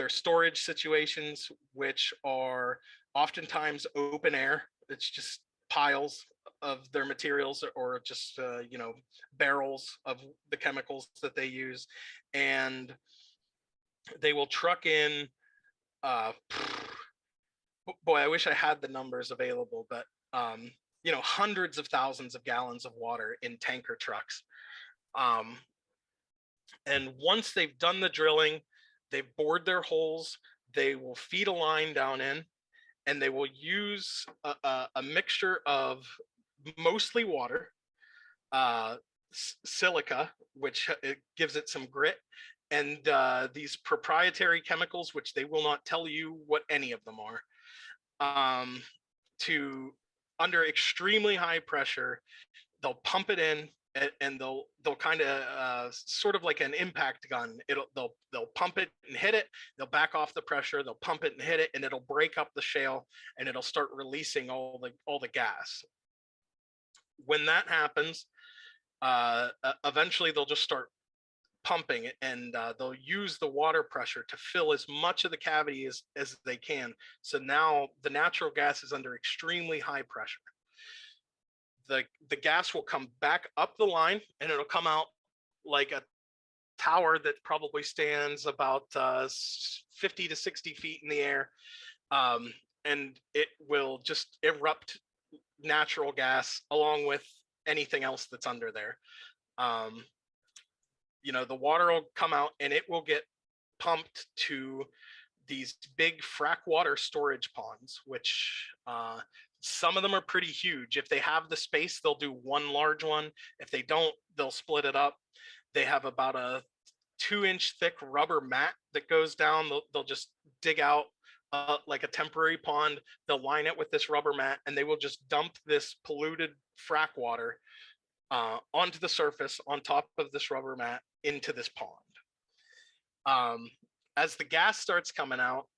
storage situations, which are oftentimes open air. It's just piles of their materials, or just you know, barrels of the chemicals that they use. And they will truck in boy, I wish I had the numbers available, but you know, hundreds of thousands of gallons of water in tanker trucks. And once they've done the drilling, they've bored their holes, they will feed a line down in, and they will use a mixture of mostly water, silica, which it gives it some grit, and these proprietary chemicals, which they will not tell you what any of them are, to, under extremely high pressure, they'll pump it in, and they'll kind of sort of like an impact gun. They'll pump it and hit it, they'll back off the pressure, they'll pump it and hit it, and it'll break up the shale, and it'll start releasing all the gas. When that happens, eventually they'll just start pumping, and they'll use the water pressure to fill as much of the cavity as they can. So now the natural gas is under extremely high pressure. The gas will come back up the line, and it'll come out like a tower that probably stands about 50 to 60 feet in the air, and it will just erupt natural gas along with anything else that's under there. You know, the water will come out, and it will get pumped to these big frack water storage ponds, which some of them are pretty huge. If they have the space, they'll do one large one. If they don't, they'll split it up. They have about a 2-inch thick rubber mat that goes down. They'll just dig out like a temporary pond. They'll line it with this rubber mat, and they will just dump this polluted frack water onto the surface on top of this rubber mat into this pond. As the gas starts coming out,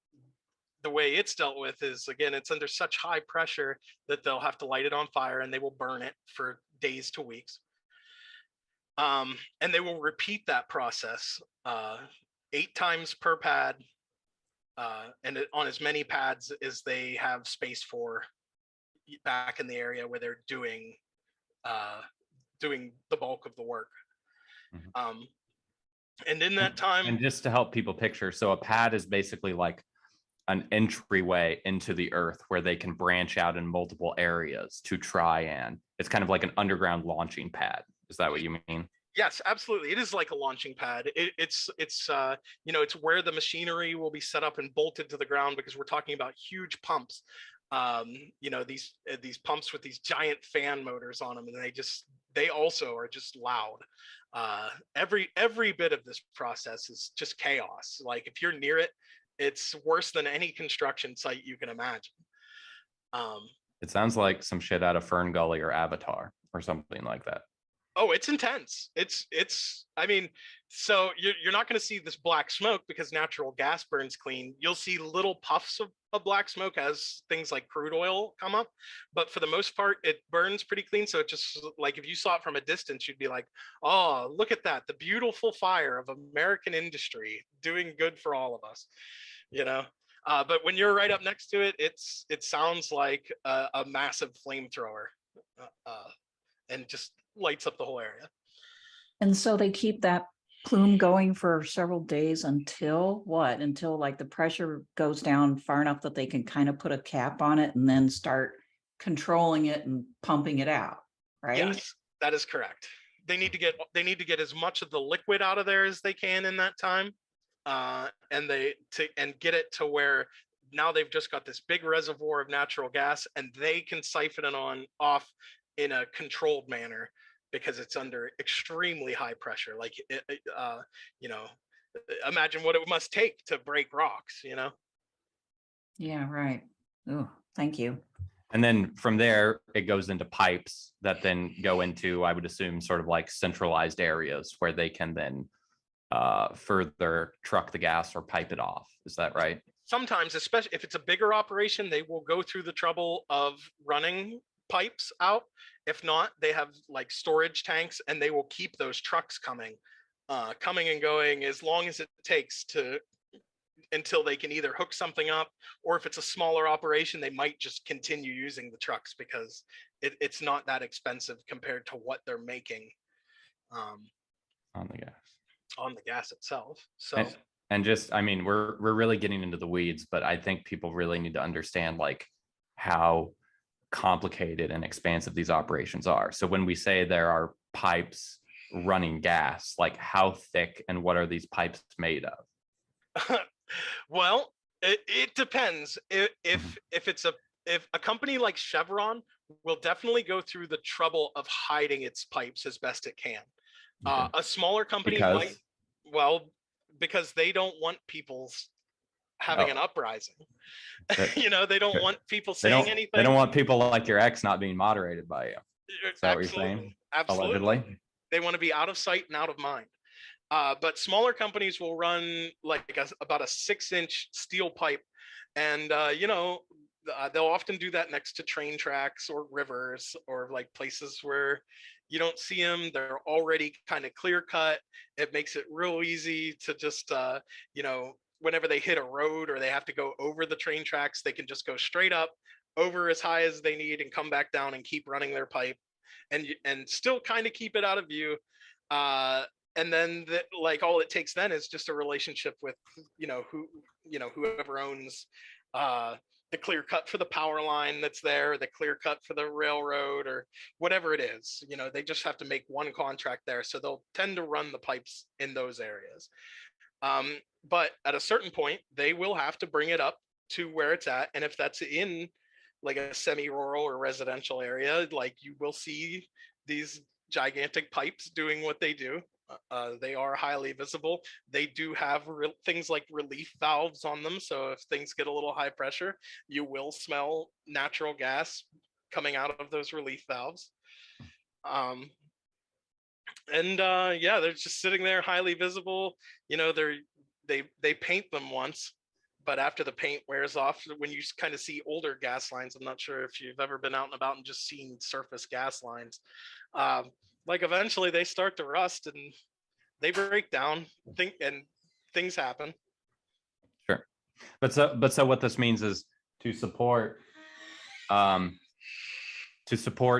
the way it's dealt with is, again, it's under such high pressure that they'll have to light it on fire, and they will burn it for days to weeks. And they will repeat that process 8 times per pad, and on as many pads as they have space for back in the area where they're doing the bulk of the work. Mm-hmm. And in that time, and just to help people picture, so a pad is basically like an entryway into the earth where they can branch out in multiple areas to try, and it's kind of like an underground launching pad. Is that what you mean? Yes, absolutely. It is like a launching pad. It's you know, it's where the machinery will be set up and bolted to the ground, because we're talking about huge pumps. You know, these pumps with these giant fan motors on them, and they also are just loud. Every bit of this process is just chaos. Like, if you're near it, it's worse than any construction site you can imagine. It sounds like some shit out of Fern Gully or Avatar or something like that. Oh, it's intense. I mean, so you're not going to see this black smoke because natural gas burns clean. You'll see little puffs of black smoke as things like crude oil come up. But for the most part, it burns pretty clean. So it just, like, if you saw it from a distance, you'd be like, oh, look at that. The beautiful fire of American industry doing good for all of us, you know? But when you're right up next to it, it sounds like a massive flamethrower. And just lights up the whole area. And so they keep that plume going for several days until what? Until like the pressure goes down far enough that they can kind of put a cap on it and then start controlling it and pumping it out, right? Yes, that is correct. They need to get as much of the liquid out of there as they can in that time, and get it to where now they've just got this big reservoir of natural gas, and they can siphon it off in a controlled manner, because it's under extremely high pressure. Like, you know, imagine what it must take to break rocks, you know? Yeah, right. Oh, thank you. And then from there, it goes into pipes that then go into, I would assume, sort of like centralized areas where they can then further truck the gas or pipe it off. Is that right? Sometimes, especially if it's a bigger operation, they will go through the trouble of running pipes out. If not, they have like storage tanks, and they will keep those trucks coming and going as long as it takes until they can either hook something up, or if it's a smaller operation, they might just continue using the trucks because it's not that expensive compared to what they're making On the gas. Itself. So and just, I mean, we're really getting into the weeds, but I think people really need to understand like how complicated and expansive these operations are. So when we say there are pipes running gas, like how thick and what are these pipes made of? Well, it depends. If a company like Chevron will definitely go through the trouble of hiding its pipes as best it can. Okay. A smaller company because they don't want people having an uprising. You know, they don't want people saying anything. They don't want people like your ex not being moderated by you. Is that what you're saying? Absolutely. Allegedly? They want to be out of sight and out of mind. But smaller companies will run like about a 6-inch steel pipe, and you know, they'll often do that next to train tracks or rivers or like places where you don't see them. They're already kind of clear cut. It makes it real easy to just you know, whenever they hit a road or they have to go over the train tracks, they can just go straight up over as high as they need and come back down and keep running their pipe, and still kind of keep it out of view. And then like all it takes then is just a relationship with, you know, whoever owns the clear cut for the power line that's there, the clear cut for the railroad or whatever it is. You know, they just have to make one contract there. So they'll tend to run the pipes in those areas. But at a certain point, they will have to bring it up to where it's at. And if that's in like a semi-rural or residential area, like you will see these gigantic pipes doing what they do. They are highly visible. They do have things like relief valves on them. So if things get a little high pressure, you will smell natural gas coming out of those relief valves. Yeah, they're just sitting there highly visible. You know, they paint them once, but after the paint wears off, when you kind of see older gas lines, I'm not sure if you've ever been out and about and just seen surface gas lines. Like eventually they start to rust and they break down, and things happen. Sure. But so what this means is to support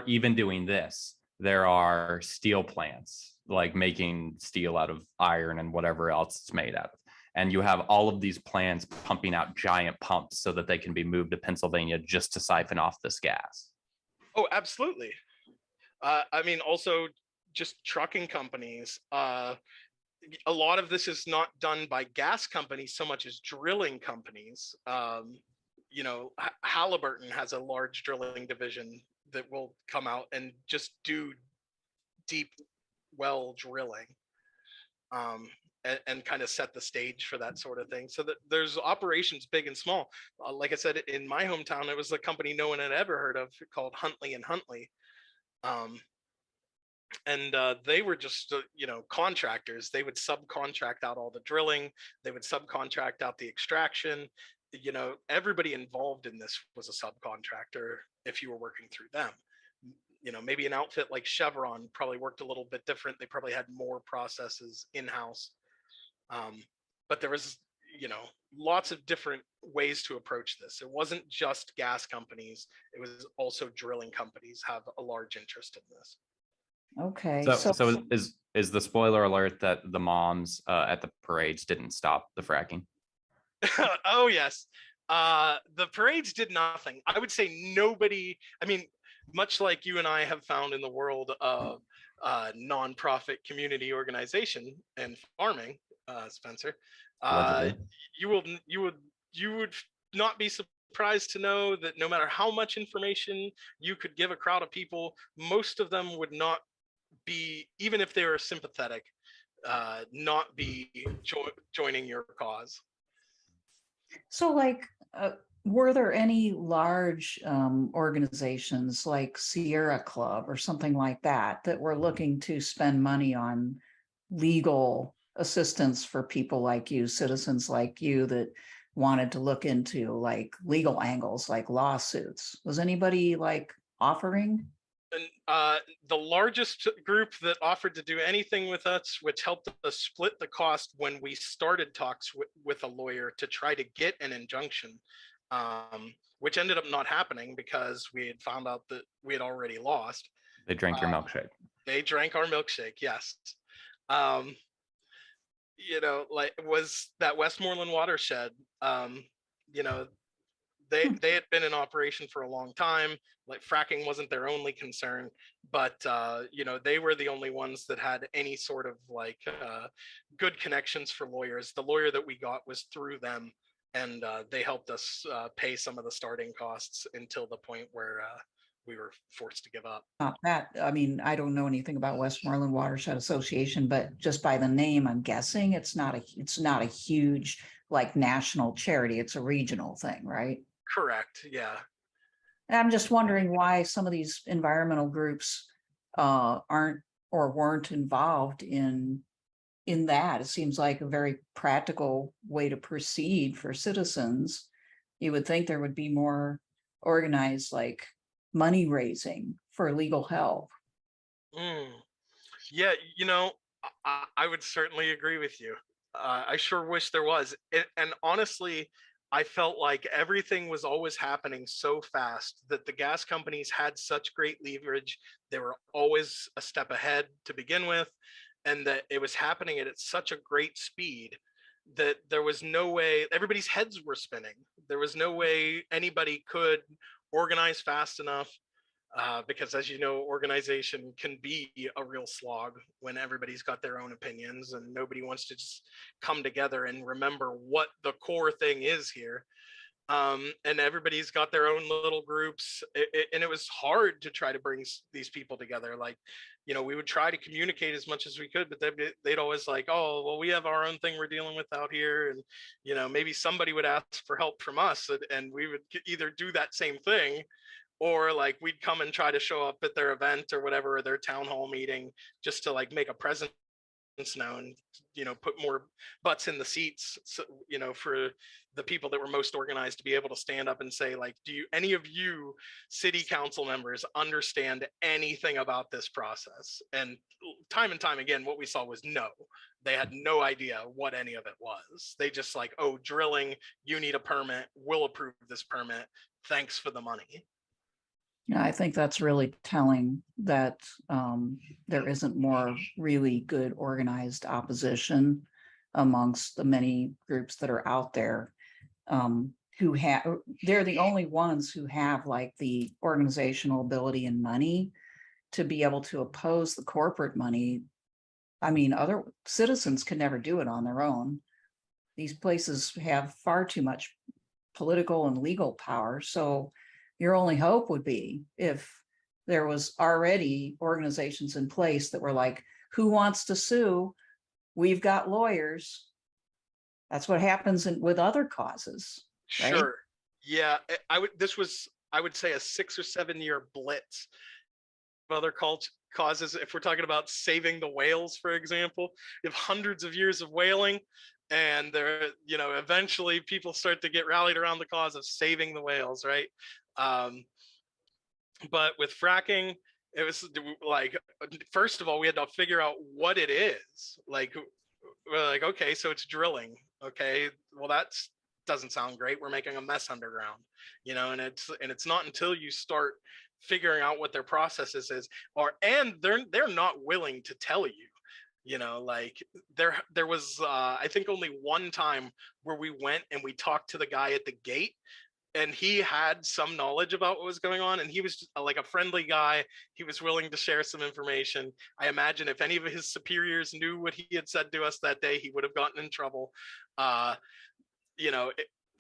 even doing this, there are steel plants like making steel out of iron and whatever else it's made out of. And you have all of these plants pumping out giant pumps so that they can be moved to Pennsylvania just to siphon off this gas. Oh, absolutely. I mean, also just trucking companies. A lot of this is not done by gas companies so much as drilling companies. You know, Halliburton has a large drilling division that will come out and just do deep well drilling, and kind of set the stage for that sort of thing. So that there's operations big and small. Like I said, in my hometown, it was a company no one had ever heard of called Huntley and Huntley. And they were just, you know, contractors. They would subcontract out all the drilling. They would subcontract out the extraction. You know, everybody involved in this was a subcontractor if you were working through them. You know, maybe an outfit like Chevron probably worked a little bit different. They probably had more processes in-house. But there was, you know, lots of different ways to approach this. It wasn't just gas companies. It was also drilling companies have a large interest in this. Okay, So is the spoiler alert that the moms at the parades didn't stop the fracking? Oh yes, the parades did nothing. I would say nobody. I mean, much like you and I have found in the world of nonprofit community organization and farming, Spencer, you would not be surprised to know that no matter how much information you could give a crowd of people, most of them would not be, even if they were sympathetic, not be joining your cause. so like, were there any large organizations like Sierra Club or something like that that were looking to spend money on legal assistance for people like you, citizens like you, that wanted to look into like legal angles, like lawsuits? Was anybody like offering? And the largest group that offered to do anything with us, which helped us split the cost when we started talks with a lawyer to try to get an injunction, which ended up not happening because we had found out that we had already lost. They drank your milkshake. They drank our milkshake, yes. You know, like, was that Westmoreland watershed. You know, they had been in operation for a long time. Like, fracking wasn't their only concern, but you know, they were the only ones that had any sort of like good connections for lawyers. The lawyer that we got was through them, and they helped us pay some of the starting costs until the point where we were forced to give up. Not that, I mean, I don't know anything about Westmoreland Watershed Association, but just by the name, I'm guessing it's not a huge like national charity. It's a regional thing, right? Correct. Yeah. And I'm just wondering why some of these environmental groups aren't or weren't involved in that. It seems like a very practical way to proceed for citizens. You would think there would be more organized, like money raising for legal help. Yeah, you know, I would certainly agree with you. I sure wish there was. And honestly, I felt like everything was always happening so fast that the gas companies had such great leverage. They were always a step ahead to begin with, and that it was happening at such a great speed that there was no way, everybody's heads were spinning. There was no way anybody could organize fast enough, because, as you know, organization can be a real slog when everybody's got their own opinions and nobody wants to just come together and remember what the core thing is here. And everybody's got their own little groups, and it was hard to try to bring these people together. Like, you know, we would try to communicate as much as we could, but they'd always like, oh, well, we have our own thing we're dealing with out here. And, you know, maybe somebody would ask for help from us, and we would either do that same thing, or like we'd come and try to show up at their event or whatever, or their town hall meeting, just to like make a presence known, you know, put more butts in the seats, so, you know, for the people that were most organized to be able to stand up and say, like, do you, any of you city council members, understand anything about this process? And time again, what we saw was no. They had no idea what any of it was. They just like, oh, drilling, you need a permit, we'll approve this permit, thanks for the money. Yeah, I think that's really telling that there isn't more really good organized opposition amongst the many groups that are out there, who they're the only ones who have like the organizational ability and money to be able to oppose the corporate money. I mean, other citizens can never do it on their own. These places have far too much political and legal power. So your only hope would be if there was already organizations in place that were like, who wants to sue? We've got lawyers. That's what happens with other causes. Right? Sure. Yeah. I would say a 6 or 7 year blitz of other causes. If we're talking about saving the whales, for example, you have hundreds of years of whaling, and there, eventually people start to get rallied around the cause of saving the whales, right? But with fracking, it was like, first of all, we had to figure out what it is. Like, we're like, okay, so it's drilling. Okay, well, that's doesn't sound great. We're making a mess underground, and it's not until you start figuring out what their processes is, and they're not willing to tell you. Like there was I think only one time where we went and we talked to the guy at the gate, and he had some knowledge about what was going on, and he was just like a friendly guy. He was willing to share some information. I imagine if any of his superiors knew what he had said to us that day, he would have gotten in trouble.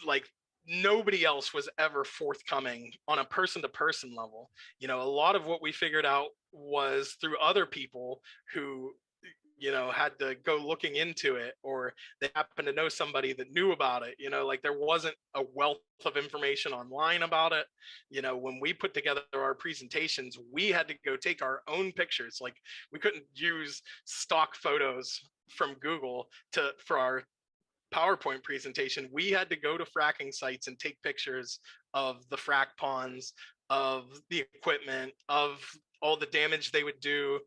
Like nobody else was ever forthcoming on a person-to-person level. A lot of what we figured out was through other people who had to go looking into it, or they happened to know somebody that knew about it. Like there wasn't a wealth of information online about it. When we put together our presentations, we had to go take our own pictures. Like we couldn't use stock photos from Google for our PowerPoint presentation. We had to go to fracking sites and take pictures of the frack ponds, of the equipment, of all the damage they would do,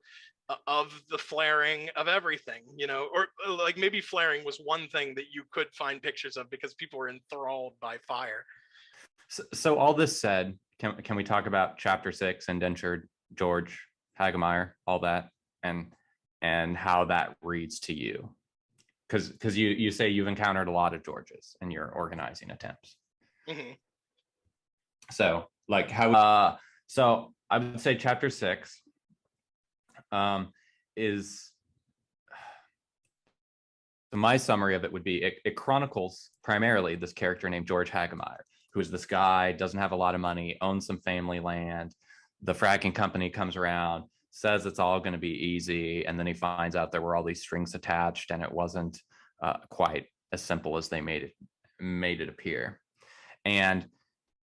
of the flaring, of everything, or like maybe flaring was one thing that you could find pictures of because people were enthralled by fire. So all this said, can we talk about chapter 6, indentured George Hagemeyer, all that, and how that reads to you? Because you say you've encountered a lot of Georges in your organizing attempts. Mm-hmm. So like how so I would say chapter 6 is, so my summary of it would be it chronicles primarily this character named George Hagemeyer, who is this guy, doesn't have a lot of money, owns some family land. The fracking company comes around, says it's all going to be easy, and then he finds out there were all these strings attached, and it wasn't quite as simple as they made it appear. And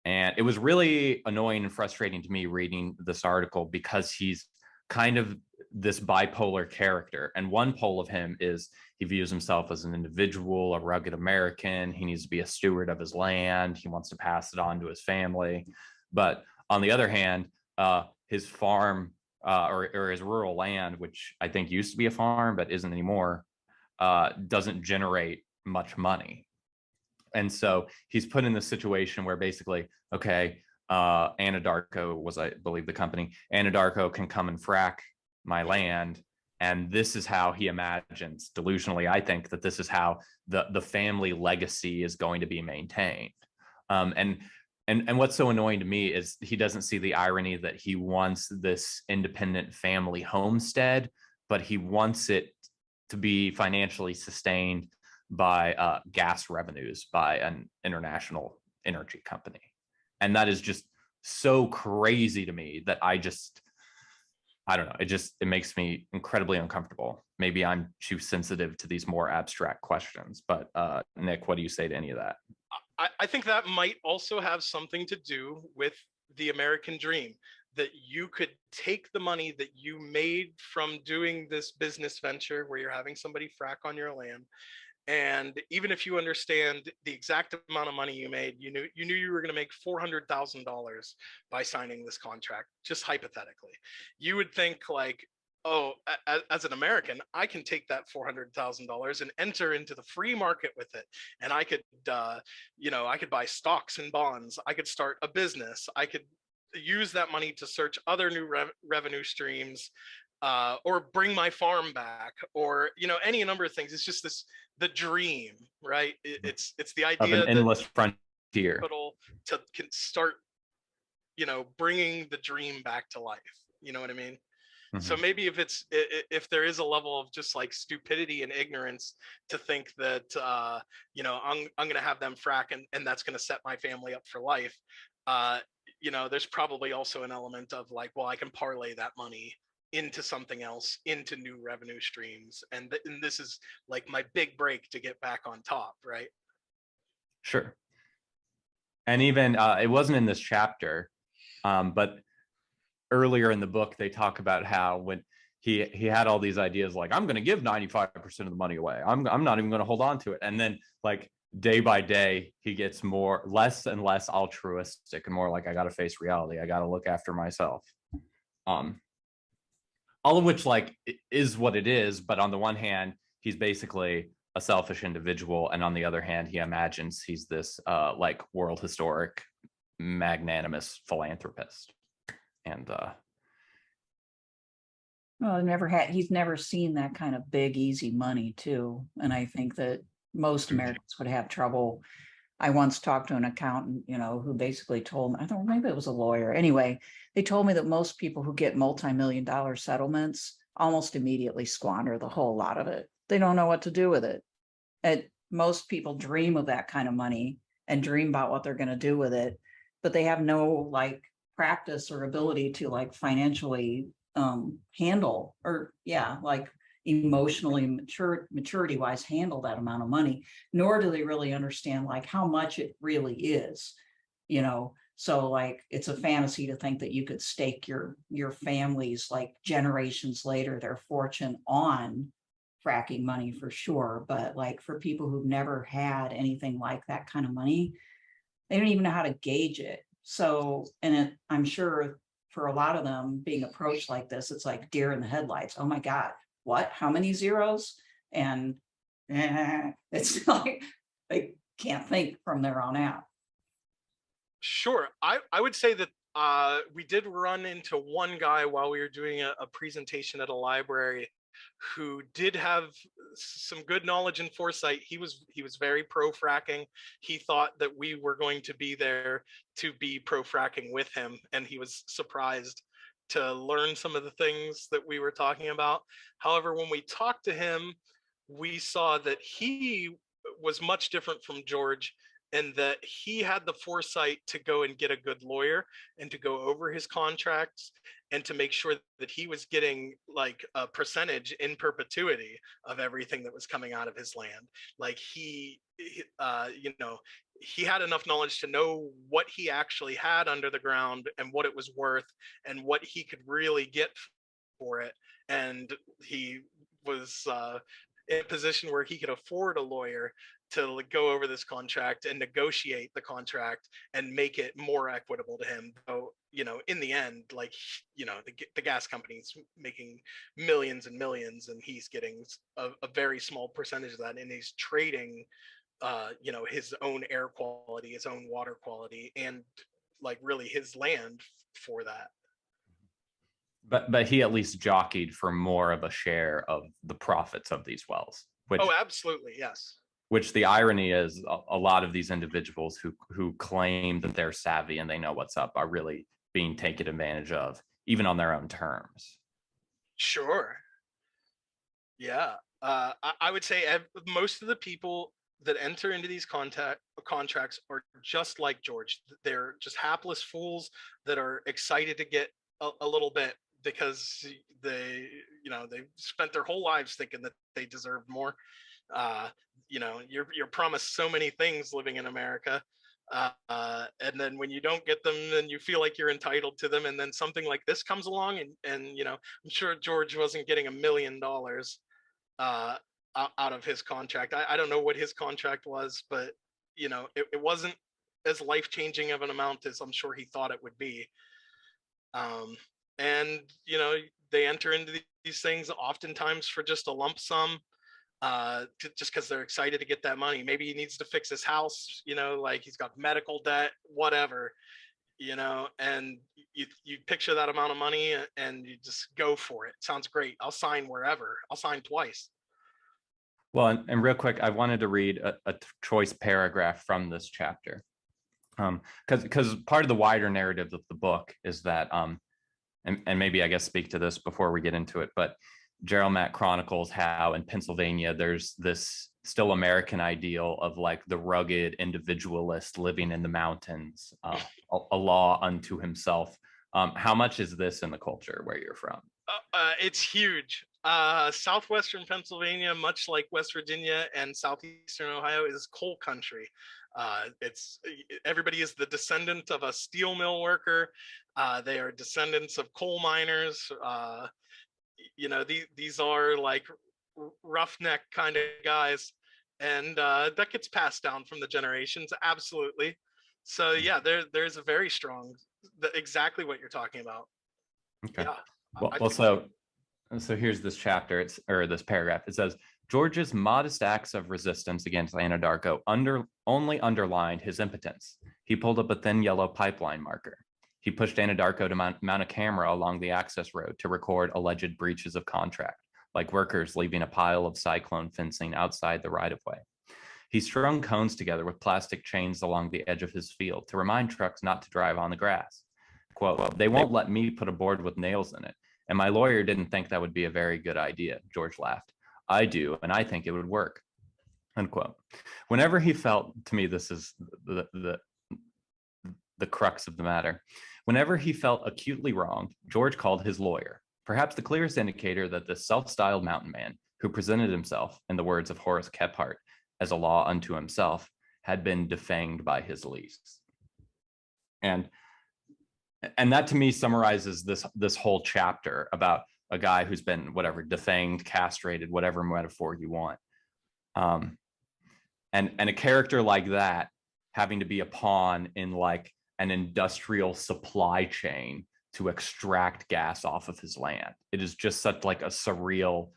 it was really annoying and frustrating to me reading this article, because he's kind of this bipolar character. And one pole of him is he views himself as an individual, a rugged American. He needs to be a steward of his land. He wants to pass it on to his family. But on the other hand, his farm or his rural land, which I think used to be a farm but isn't anymore, doesn't generate much money. And so he's put in this situation where basically, okay, Anadarko was, I believe, the company. Anadarko can come and frack my land, and this is how he imagines, delusionally, I think, that this is how the family legacy is going to be maintained. And what's so annoying to me is he doesn't see the irony that he wants this independent family homestead, but he wants it to be financially sustained by gas revenues by an international energy company. And that is just so crazy to me that I don't know. It makes me incredibly uncomfortable. Maybe I'm too sensitive to these more abstract questions, but Nik, what do you say to any of that? I think that might also have something to do with the American dream, that you could take the money that you made from doing this business venture where you're having somebody frack on your land. And even if you understand the exact amount of money you made, you knew you were going to make $400,000 by signing this contract, just hypothetically. You would think like, oh, as an American, I can take that $400,000 and enter into the free market with it. And I could, I could buy stocks and bonds. I could start a business. I could use that money to search other new revenue streams, or bring my farm back, or, any number of things. It's just the dream, right? It's the idea of an endless frontier to start, bringing the dream back to life. You know what I mean? So maybe if there is a level of just like stupidity and ignorance to think that I'm going to have them frack and that's going to set my family up for life, there's probably also an element of like, well, I can parlay that money into something else, into new revenue streams, and this is like my big break to get back on top, right? Sure. And even it wasn't in this chapter, but earlier in the book, they talk about how when he had all these ideas, like, I'm going to give 95% of the money away. I'm not even going to hold on to it. And then like day by day, he gets less and less altruistic and more like, I got to face reality. I got to look after myself. All of which like is what it is. But on the one hand, he's basically a selfish individual. And on the other hand, he imagines he's this like world historic, magnanimous philanthropist. And well, he's never seen that kind of big, easy money too. And I think that most Americans would have trouble. I once talked to an accountant, who basically told me, I thought maybe it was a lawyer. Anyway, they told me that most people who get multi-million-dollar settlements almost immediately squander the whole lot of it. They don't know what to do with it. And most people dream of that kind of money and dream about what they're going to do with it, but they have no like practice or ability to like financially handle or like emotionally maturity wise handle that amount of money, nor do they really understand like how much it really is, so like it's a fantasy to think that you could stake your family's like generations later their fortune on fracking money for sure. But like for people who've never had anything like that kind of money, they don't even know how to gauge it. So, and I'm sure for a lot of them being approached like this, it's like deer in the headlights. Oh my God, what? How many zeros? And it's like they can't think from there on out. Sure. I would say that we did run into one guy while we were doing a presentation at a library who did have some good knowledge and foresight. He was very pro fracking. He thought that we were going to be there to be pro fracking with him, and he was surprised to learn some of the things that we were talking about. However, when we talked to him, we saw that he was much different from George, and that he had the foresight to go and get a good lawyer and to go over his contracts and to make sure that he was getting like a percentage in perpetuity of everything that was coming out of his land. Like he had enough knowledge to know what he actually had under the ground and what it was worth and what he could really get for it. And he was in a position where he could afford a lawyer to go over this contract and negotiate the contract and make it more equitable to him. So, in the end, like, the gas company's making millions and millions, and he's getting a very small percentage of that, and he's trading, his own air quality, his own water quality, and like really his land for that. But he at least jockeyed for more of a share of the profits of these wells. Oh, absolutely, yes. Which the irony is, a lot of these individuals who claim that they're savvy and they know what's up are really being taken advantage of, even on their own terms. Sure. Yeah. I would say most of the people that enter into these contracts are just like George. They're just hapless fools that are excited to get a little bit because they spent their whole lives thinking that they deserved more. You're promised so many things living in America, and then when you don't get them, then you feel like you're entitled to them, and then something like this comes along, and I'm sure George wasn't getting $1 million out of his contract. I don't know what his contract was, but it wasn't as life-changing of an amount as I'm sure he thought it would be. And they enter into these things oftentimes for just a lump sum, just because they're excited to get that money. Maybe he needs to fix his house, like he's got medical debt, whatever, and you picture that amount of money and you just go for it. Sounds great. I'll sign wherever. I'll sign twice. Well, and real quick, I wanted to read a choice paragraph from this chapter, because part of the wider narrative of the book is that and maybe I guess speak to this before we get into it, but Gerald Matt chronicles how in Pennsylvania there's this still American ideal of like the rugged individualist living in the mountains, a law unto himself. How much is this in the culture where you're from? It's huge. Southwestern Pennsylvania, much like West Virginia and southeastern Ohio, is coal country. It's everybody is the descendant of a steel mill worker. They are descendants of coal miners. These are like roughneck kind of guys, and that gets passed down from the generations. Absolutely. So yeah, there's a very strong, exactly what you're talking about. Okay. Yeah. Well, so here's this chapter, this paragraph. It says, George's modest acts of resistance against Anadarko only underlined his impotence. He pulled up a thin yellow pipeline marker. He pushed Anadarko to mount a camera along the access road to record alleged breaches of contract, like workers leaving a pile of cyclone fencing outside the right-of-way. He strung cones together with plastic chains along the edge of his field to remind trucks not to drive on the grass. Quote, they won't let me put a board with nails in it, and my lawyer didn't think that would be a very good idea, George laughed. I do, and I think it would work, unquote. Whenever he felt, to me, this is the crux of the matter. Whenever he felt acutely wronged, George called his lawyer, perhaps the clearest indicator that this self-styled mountain man, who presented himself, in the words of Horace Kephart, as a law unto himself, had been defanged by his lease. And that to me summarizes this whole chapter about a guy who's been defanged, castrated, whatever metaphor you want. And a character like that having to be a pawn in like an industrial supply chain to extract gas off of his land. It is just such like a surreal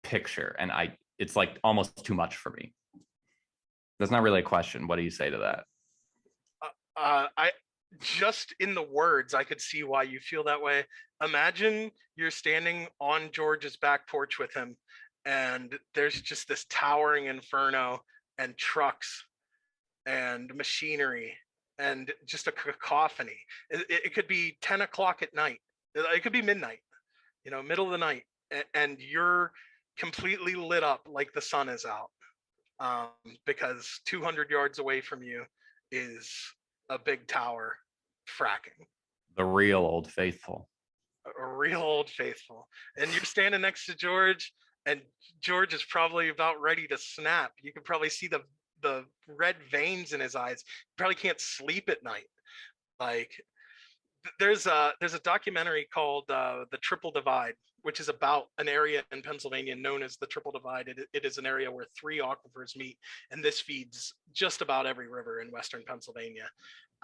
picture. And it's like almost too much for me. That's not really a question. What do you say to that? I just in the words, I could see why you feel that way. Imagine you're standing on George's back porch with him, and there's just this towering inferno and trucks and machinery and just a cacophony. It could be 10 o'clock at night. It could be midnight, middle of the night, and you're completely lit up like the sun is out, because 200 yards away from you is a big tower fracking. The real old faithful. A real old faithful. And you're standing next to George, and George is probably about ready to snap. You can probably see the red veins in his eyes. He probably can't sleep at night. Like there's a documentary called The Triple Divide, which is about an area in Pennsylvania known as the Triple Divide. It is an area where 3 aquifers meet, and this feeds just about every river in Western Pennsylvania.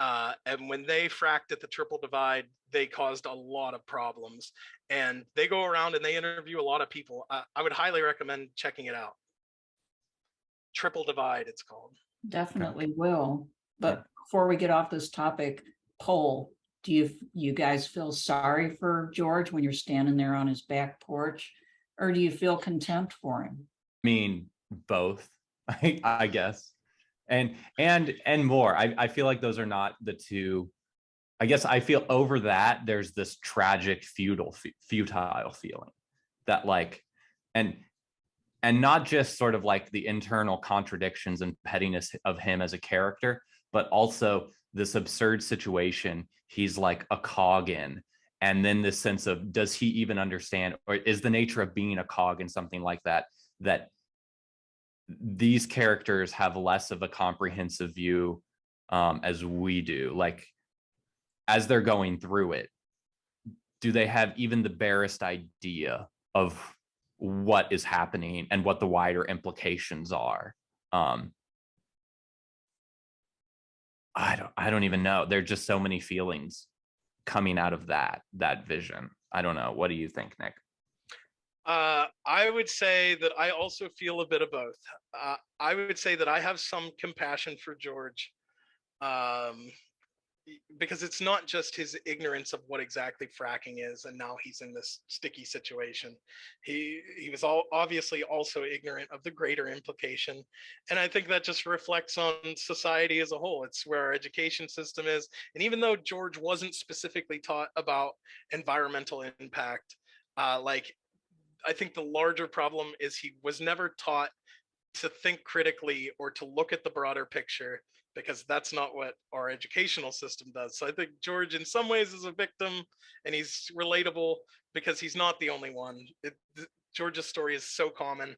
And when they fracked at the Triple Divide, they caused a lot of problems. And they go around and they interview a lot of people. I would highly recommend checking it out. Triple Divide, it's called. Definitely will. But before we get off this topic, poll, do you guys feel sorry for George when you're standing there on his back porch, or do you feel contempt for him? I mean, both, I guess. And more. I feel like those are not the two. I guess I feel over that there's this tragic futile feeling that like, and not just sort of like the internal contradictions and pettiness of him as a character, but also this absurd situation he's like a cog in. And then this sense of, does he even understand, or is the nature of being a cog in something like that these characters have less of a comprehensive view as we do? Like, as they're going through it, do they have even the barest idea of what is happening and what the wider implications are? I don't even know. There are just so many feelings coming out of that vision. I don't know. What do you think, Nik? I would say that I also feel a bit of both. I would say that I have some compassion for George. because it's not just his ignorance of what exactly fracking is, and now he's in this sticky situation. He was obviously also ignorant of the greater implication, and I think that just reflects on society as a whole. It's where our education system is, and even though George wasn't specifically taught about environmental impact, like I think the larger problem is he was never taught to think critically or to look at the broader picture, because that's not what our educational system does. So I think George in some ways is a victim, and he's relatable because he's not the only one. George's story is so common.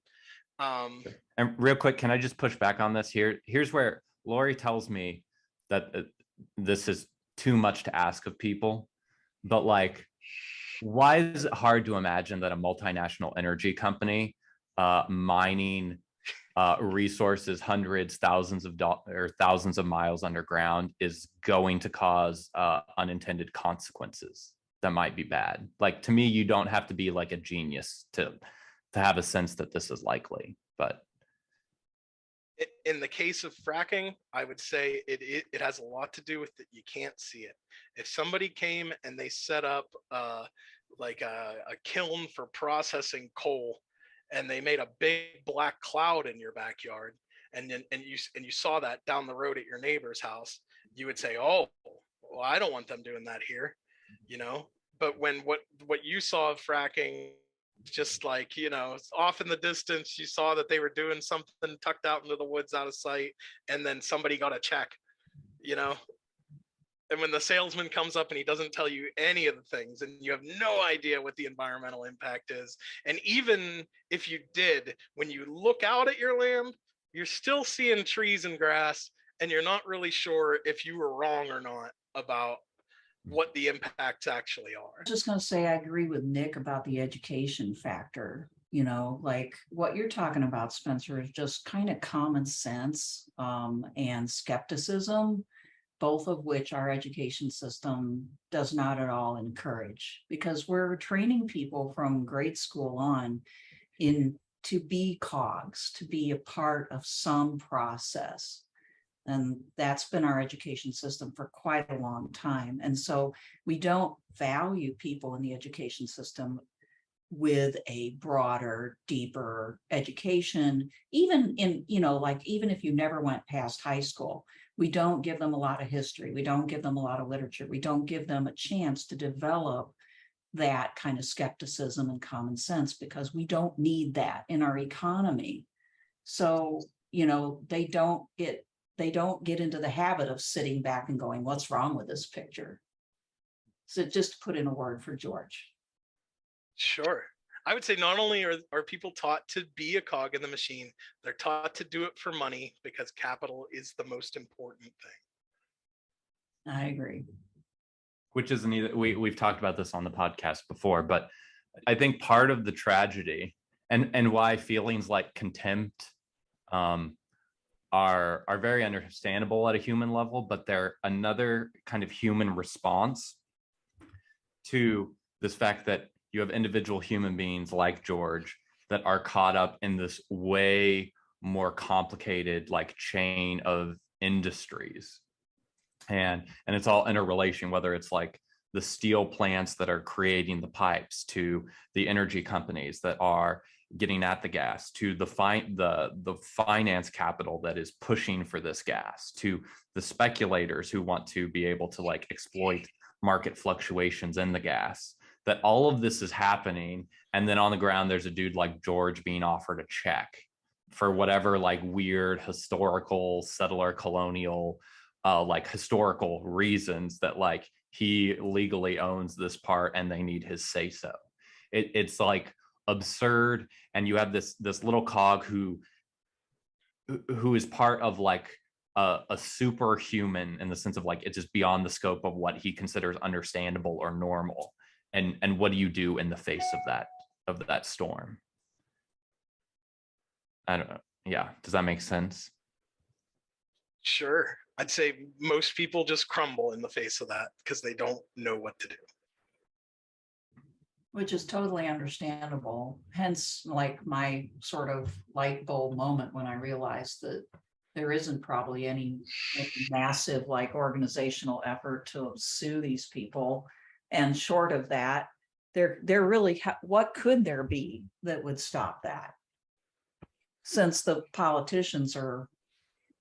And real quick, can I just push back on this here? Here's where Lori tells me that this is too much to ask of people, but like, why is it hard to imagine that a multinational energy company mining resources hundreds, thousands of miles underground is going to cause unintended consequences that might be bad? Like, to me, you don't have to be like a genius to have a sense that this is likely. But in the case of fracking, I would say it has a lot to do with that. You can't see it. If somebody came and they set up like a kiln for processing coal, and they made a big black cloud in your backyard, and you saw that down the road at your neighbor's house, you would say, oh, well, I don't want them doing that here, you know. But when what you saw of fracking, just like, you know, off in the distance, you saw that they were doing something tucked out into the woods out of sight, and then somebody got a check, you know. And when the salesman comes up and he doesn't tell you any of the things, and you have no idea what the environmental impact is, and even if you did, when you look out at your land, you're still seeing trees and grass, and you're not really sure if you were wrong or not about what the impacts actually are. Just going to say, I agree with Nick about the education factor. You know, like what you're talking about, Spencer, is just kind of common sense and skepticism, both of which our education system does not at all encourage, because we're training people from grade school on to be cogs, to be a part of some process. And that's been our education system for quite a long time. And so we don't value people in the education system with a broader, deeper education, even in, you know, like, even if you never went past high school, we don't give them a lot of history. We don't give them a lot of literature. We don't give them a chance to develop that kind of skepticism and common sense, because we don't need that in our economy. So, you know, they don't get into the habit of sitting back and going, what's wrong with this picture? So just to put in a word for George. Sure. I would say not only are people taught to be a cog in the machine, they're taught to do it for money, because capital is the most important thing. I agree. which isn't either, we've talked about this on the podcast before, but I think part of the tragedy and why feelings like contempt are very understandable at a human level, but they're another kind of human response to this fact that you have individual human beings like George that are caught up in this way more complicated like chain of industries. And it's all interrelation, whether it's like the steel plants that are creating the pipes, to the energy companies that are getting at the gas, to the finance capital that is pushing for this gas, to the speculators who want to be able to like exploit market fluctuations in the gas. That all of this is happening, and then on the ground there's a dude like George being offered a check for whatever like weird historical settler colonial like historical reasons that like he legally owns this part and they need his say so. It's like absurd, and you have this little cog who is part of like a superhuman in the sense of like it's just beyond the scope of what he considers understandable or normal. And what do you do in the face of that storm? I don't know. Yeah, does that make sense? Sure. I'd say most people just crumble in the face of that because they don't know what to do. Which is totally understandable. Hence, like my sort of light bulb moment when I realized that there isn't probably any massive like organizational effort to sue these people. And short of that, there really, what could there be that would stop that? Since the politicians are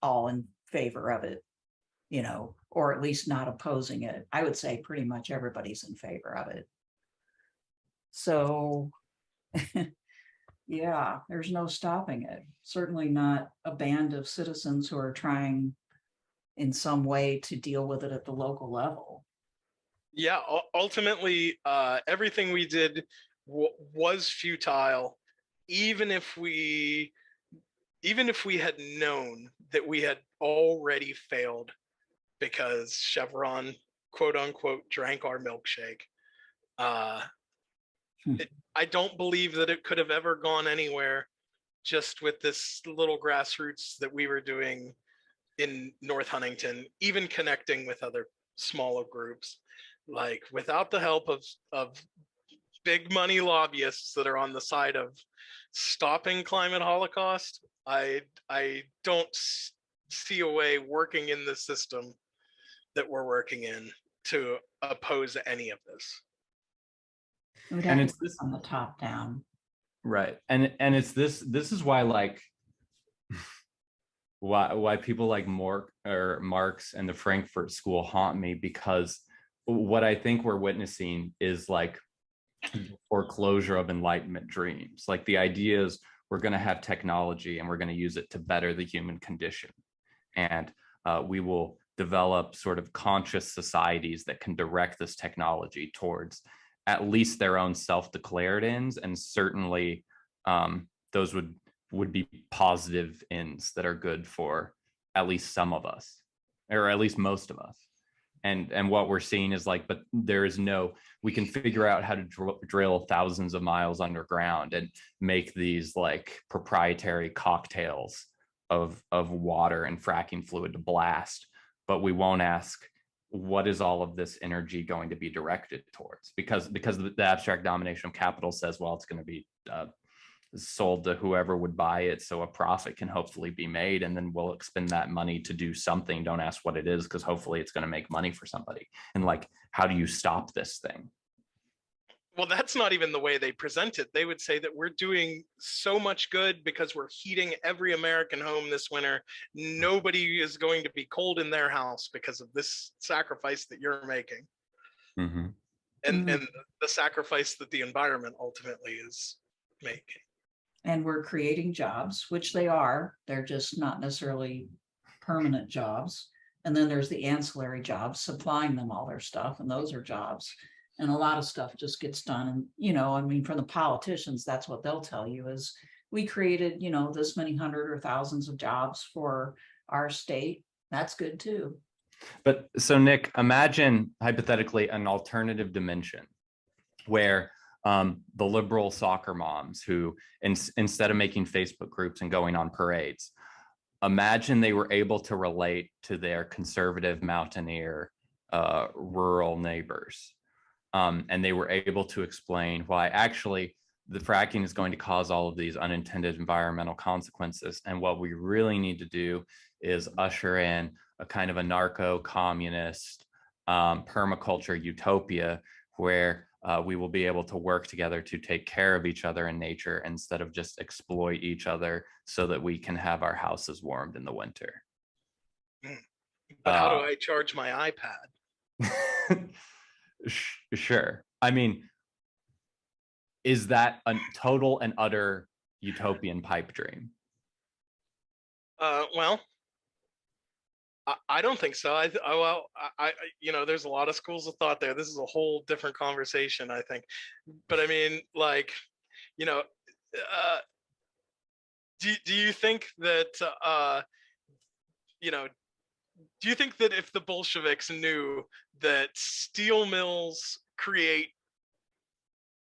all in favor of it, you know, or at least not opposing it. I would say pretty much everybody's in favor of it. So yeah, there's no stopping it. Certainly not a band of citizens who are trying in some way to deal with it at the local level. Yeah, ultimately, everything we did was futile, even if we had known that we had already failed because Chevron, quote unquote, drank our milkshake. I don't believe that it could have ever gone anywhere just with this little grassroots that we were doing in North Huntington, even connecting with other smaller groups. Like without the help of big money lobbyists that are on the side of stopping climate holocaust, I don't see a way working in the system that we're working in to oppose any of this. And it's this on the top down. Right. And it's this is why like why people like Marx and the Frankfurt School haunt me, because what I think we're witnessing is like foreclosure of Enlightenment dreams. Like the idea is we're going to have technology and we're going to use it to better the human condition. And we will develop sort of conscious societies that can direct this technology towards at least their own self-declared ends, and certainly those would be positive ends that are good for at least some of us, or at least most of us. And what we're seeing is like, but there is no, we can figure out how to drill thousands of miles underground and make these like proprietary cocktails of water and fracking fluid to blast, but we won't ask, what is all of this energy going to be directed towards? Because the abstract domination of capital says, well, it's going to be sold to whoever would buy it, so a profit can hopefully be made, and then we'll expend that money to do something. Don't ask what it is, because hopefully it's going to make money for somebody. And like, how do you stop this thing? Well, that's not even the way they present it. They would say that we're doing so much good because we're heating every American home this winter. Nobody is going to be cold in their house because of this sacrifice that you're making. Mm-hmm. And the sacrifice that the environment ultimately is making. And we're creating jobs, which they are. They're just not necessarily permanent jobs. And then there's the ancillary jobs, supplying them all their stuff, and those are jobs. And a lot of stuff just gets done. And, you know, I mean, from the politicians, that's what they'll tell you is we created, you know, this many hundred or thousands of jobs for our state. That's good too. But so Nik, imagine hypothetically an alternative dimension where the liberal soccer moms who instead of making Facebook groups and going on parades, imagine they were able to relate to their conservative mountaineer rural neighbors. And they were able to explain why actually the fracking is going to cause all of these unintended environmental consequences. And what we really need to do is usher in a kind of a narco-communist permaculture utopia where we will be able to work together to take care of each other in nature instead of just exploit each other so that we can have our houses warmed in the winter. But how do I charge my iPad? Sure. I mean, is that a total and utter utopian pipe dream? Well, I don't think so. I you know, there's a lot of schools of thought there. This is a whole different conversation, I think. But I mean, like, you know, do you think that you know, do you think that if the Bolsheviks knew that steel mills create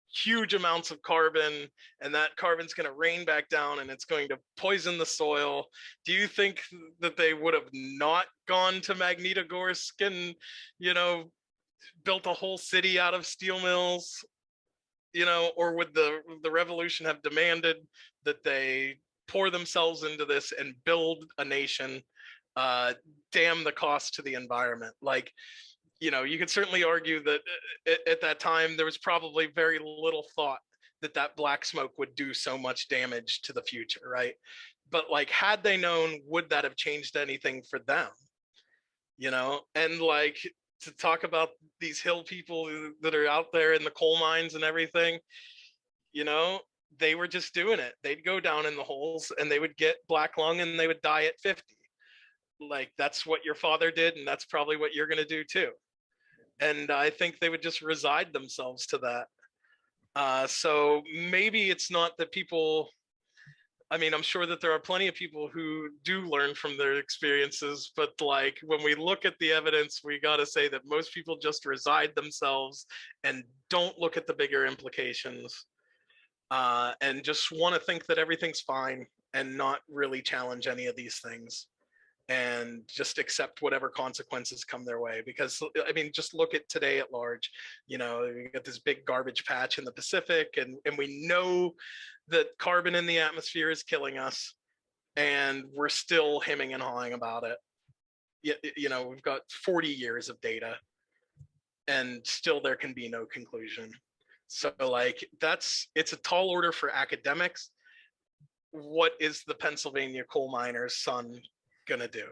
huge amounts of carbon and that carbon's going to rain back down and it's going to poison the soil, do you think that they would have not gone to Magnitogorsk and, you know, built a whole city out of steel mills? You know, or would the revolution have demanded that they pour themselves into this and build a nation, damn the cost to the environment. Like, you know, you could certainly argue that at that time there was probably very little thought that black smoke would do so much damage to the future, right? But like, had they known, would that have changed anything for them? You know, and like, to talk about these hill people that are out there in the coal mines and everything, you know, they were just doing it. They'd go down in the holes and they would get black lung and they would die at 50. Like, that's what your father did, and that's probably what you're going to do too. And I think they would just reside themselves to that. So maybe it's not that people, I mean, I'm sure that there are plenty of people who do learn from their experiences, but like, when we look at the evidence, we got to say that most people just reside themselves and don't look at the bigger implications, and just want to think that everything's fine and not really challenge any of these things, and just accept whatever consequences come their way. Because I mean, just look at today at large. You know, we got this big garbage patch in the Pacific, and we know that carbon in the atmosphere is killing us, and we're still hemming and hawing about it. You know, we've got 40 years of data, and still there can be no conclusion. So like, it's a tall order for academics. What is the Pennsylvania coal miner's son gonna do?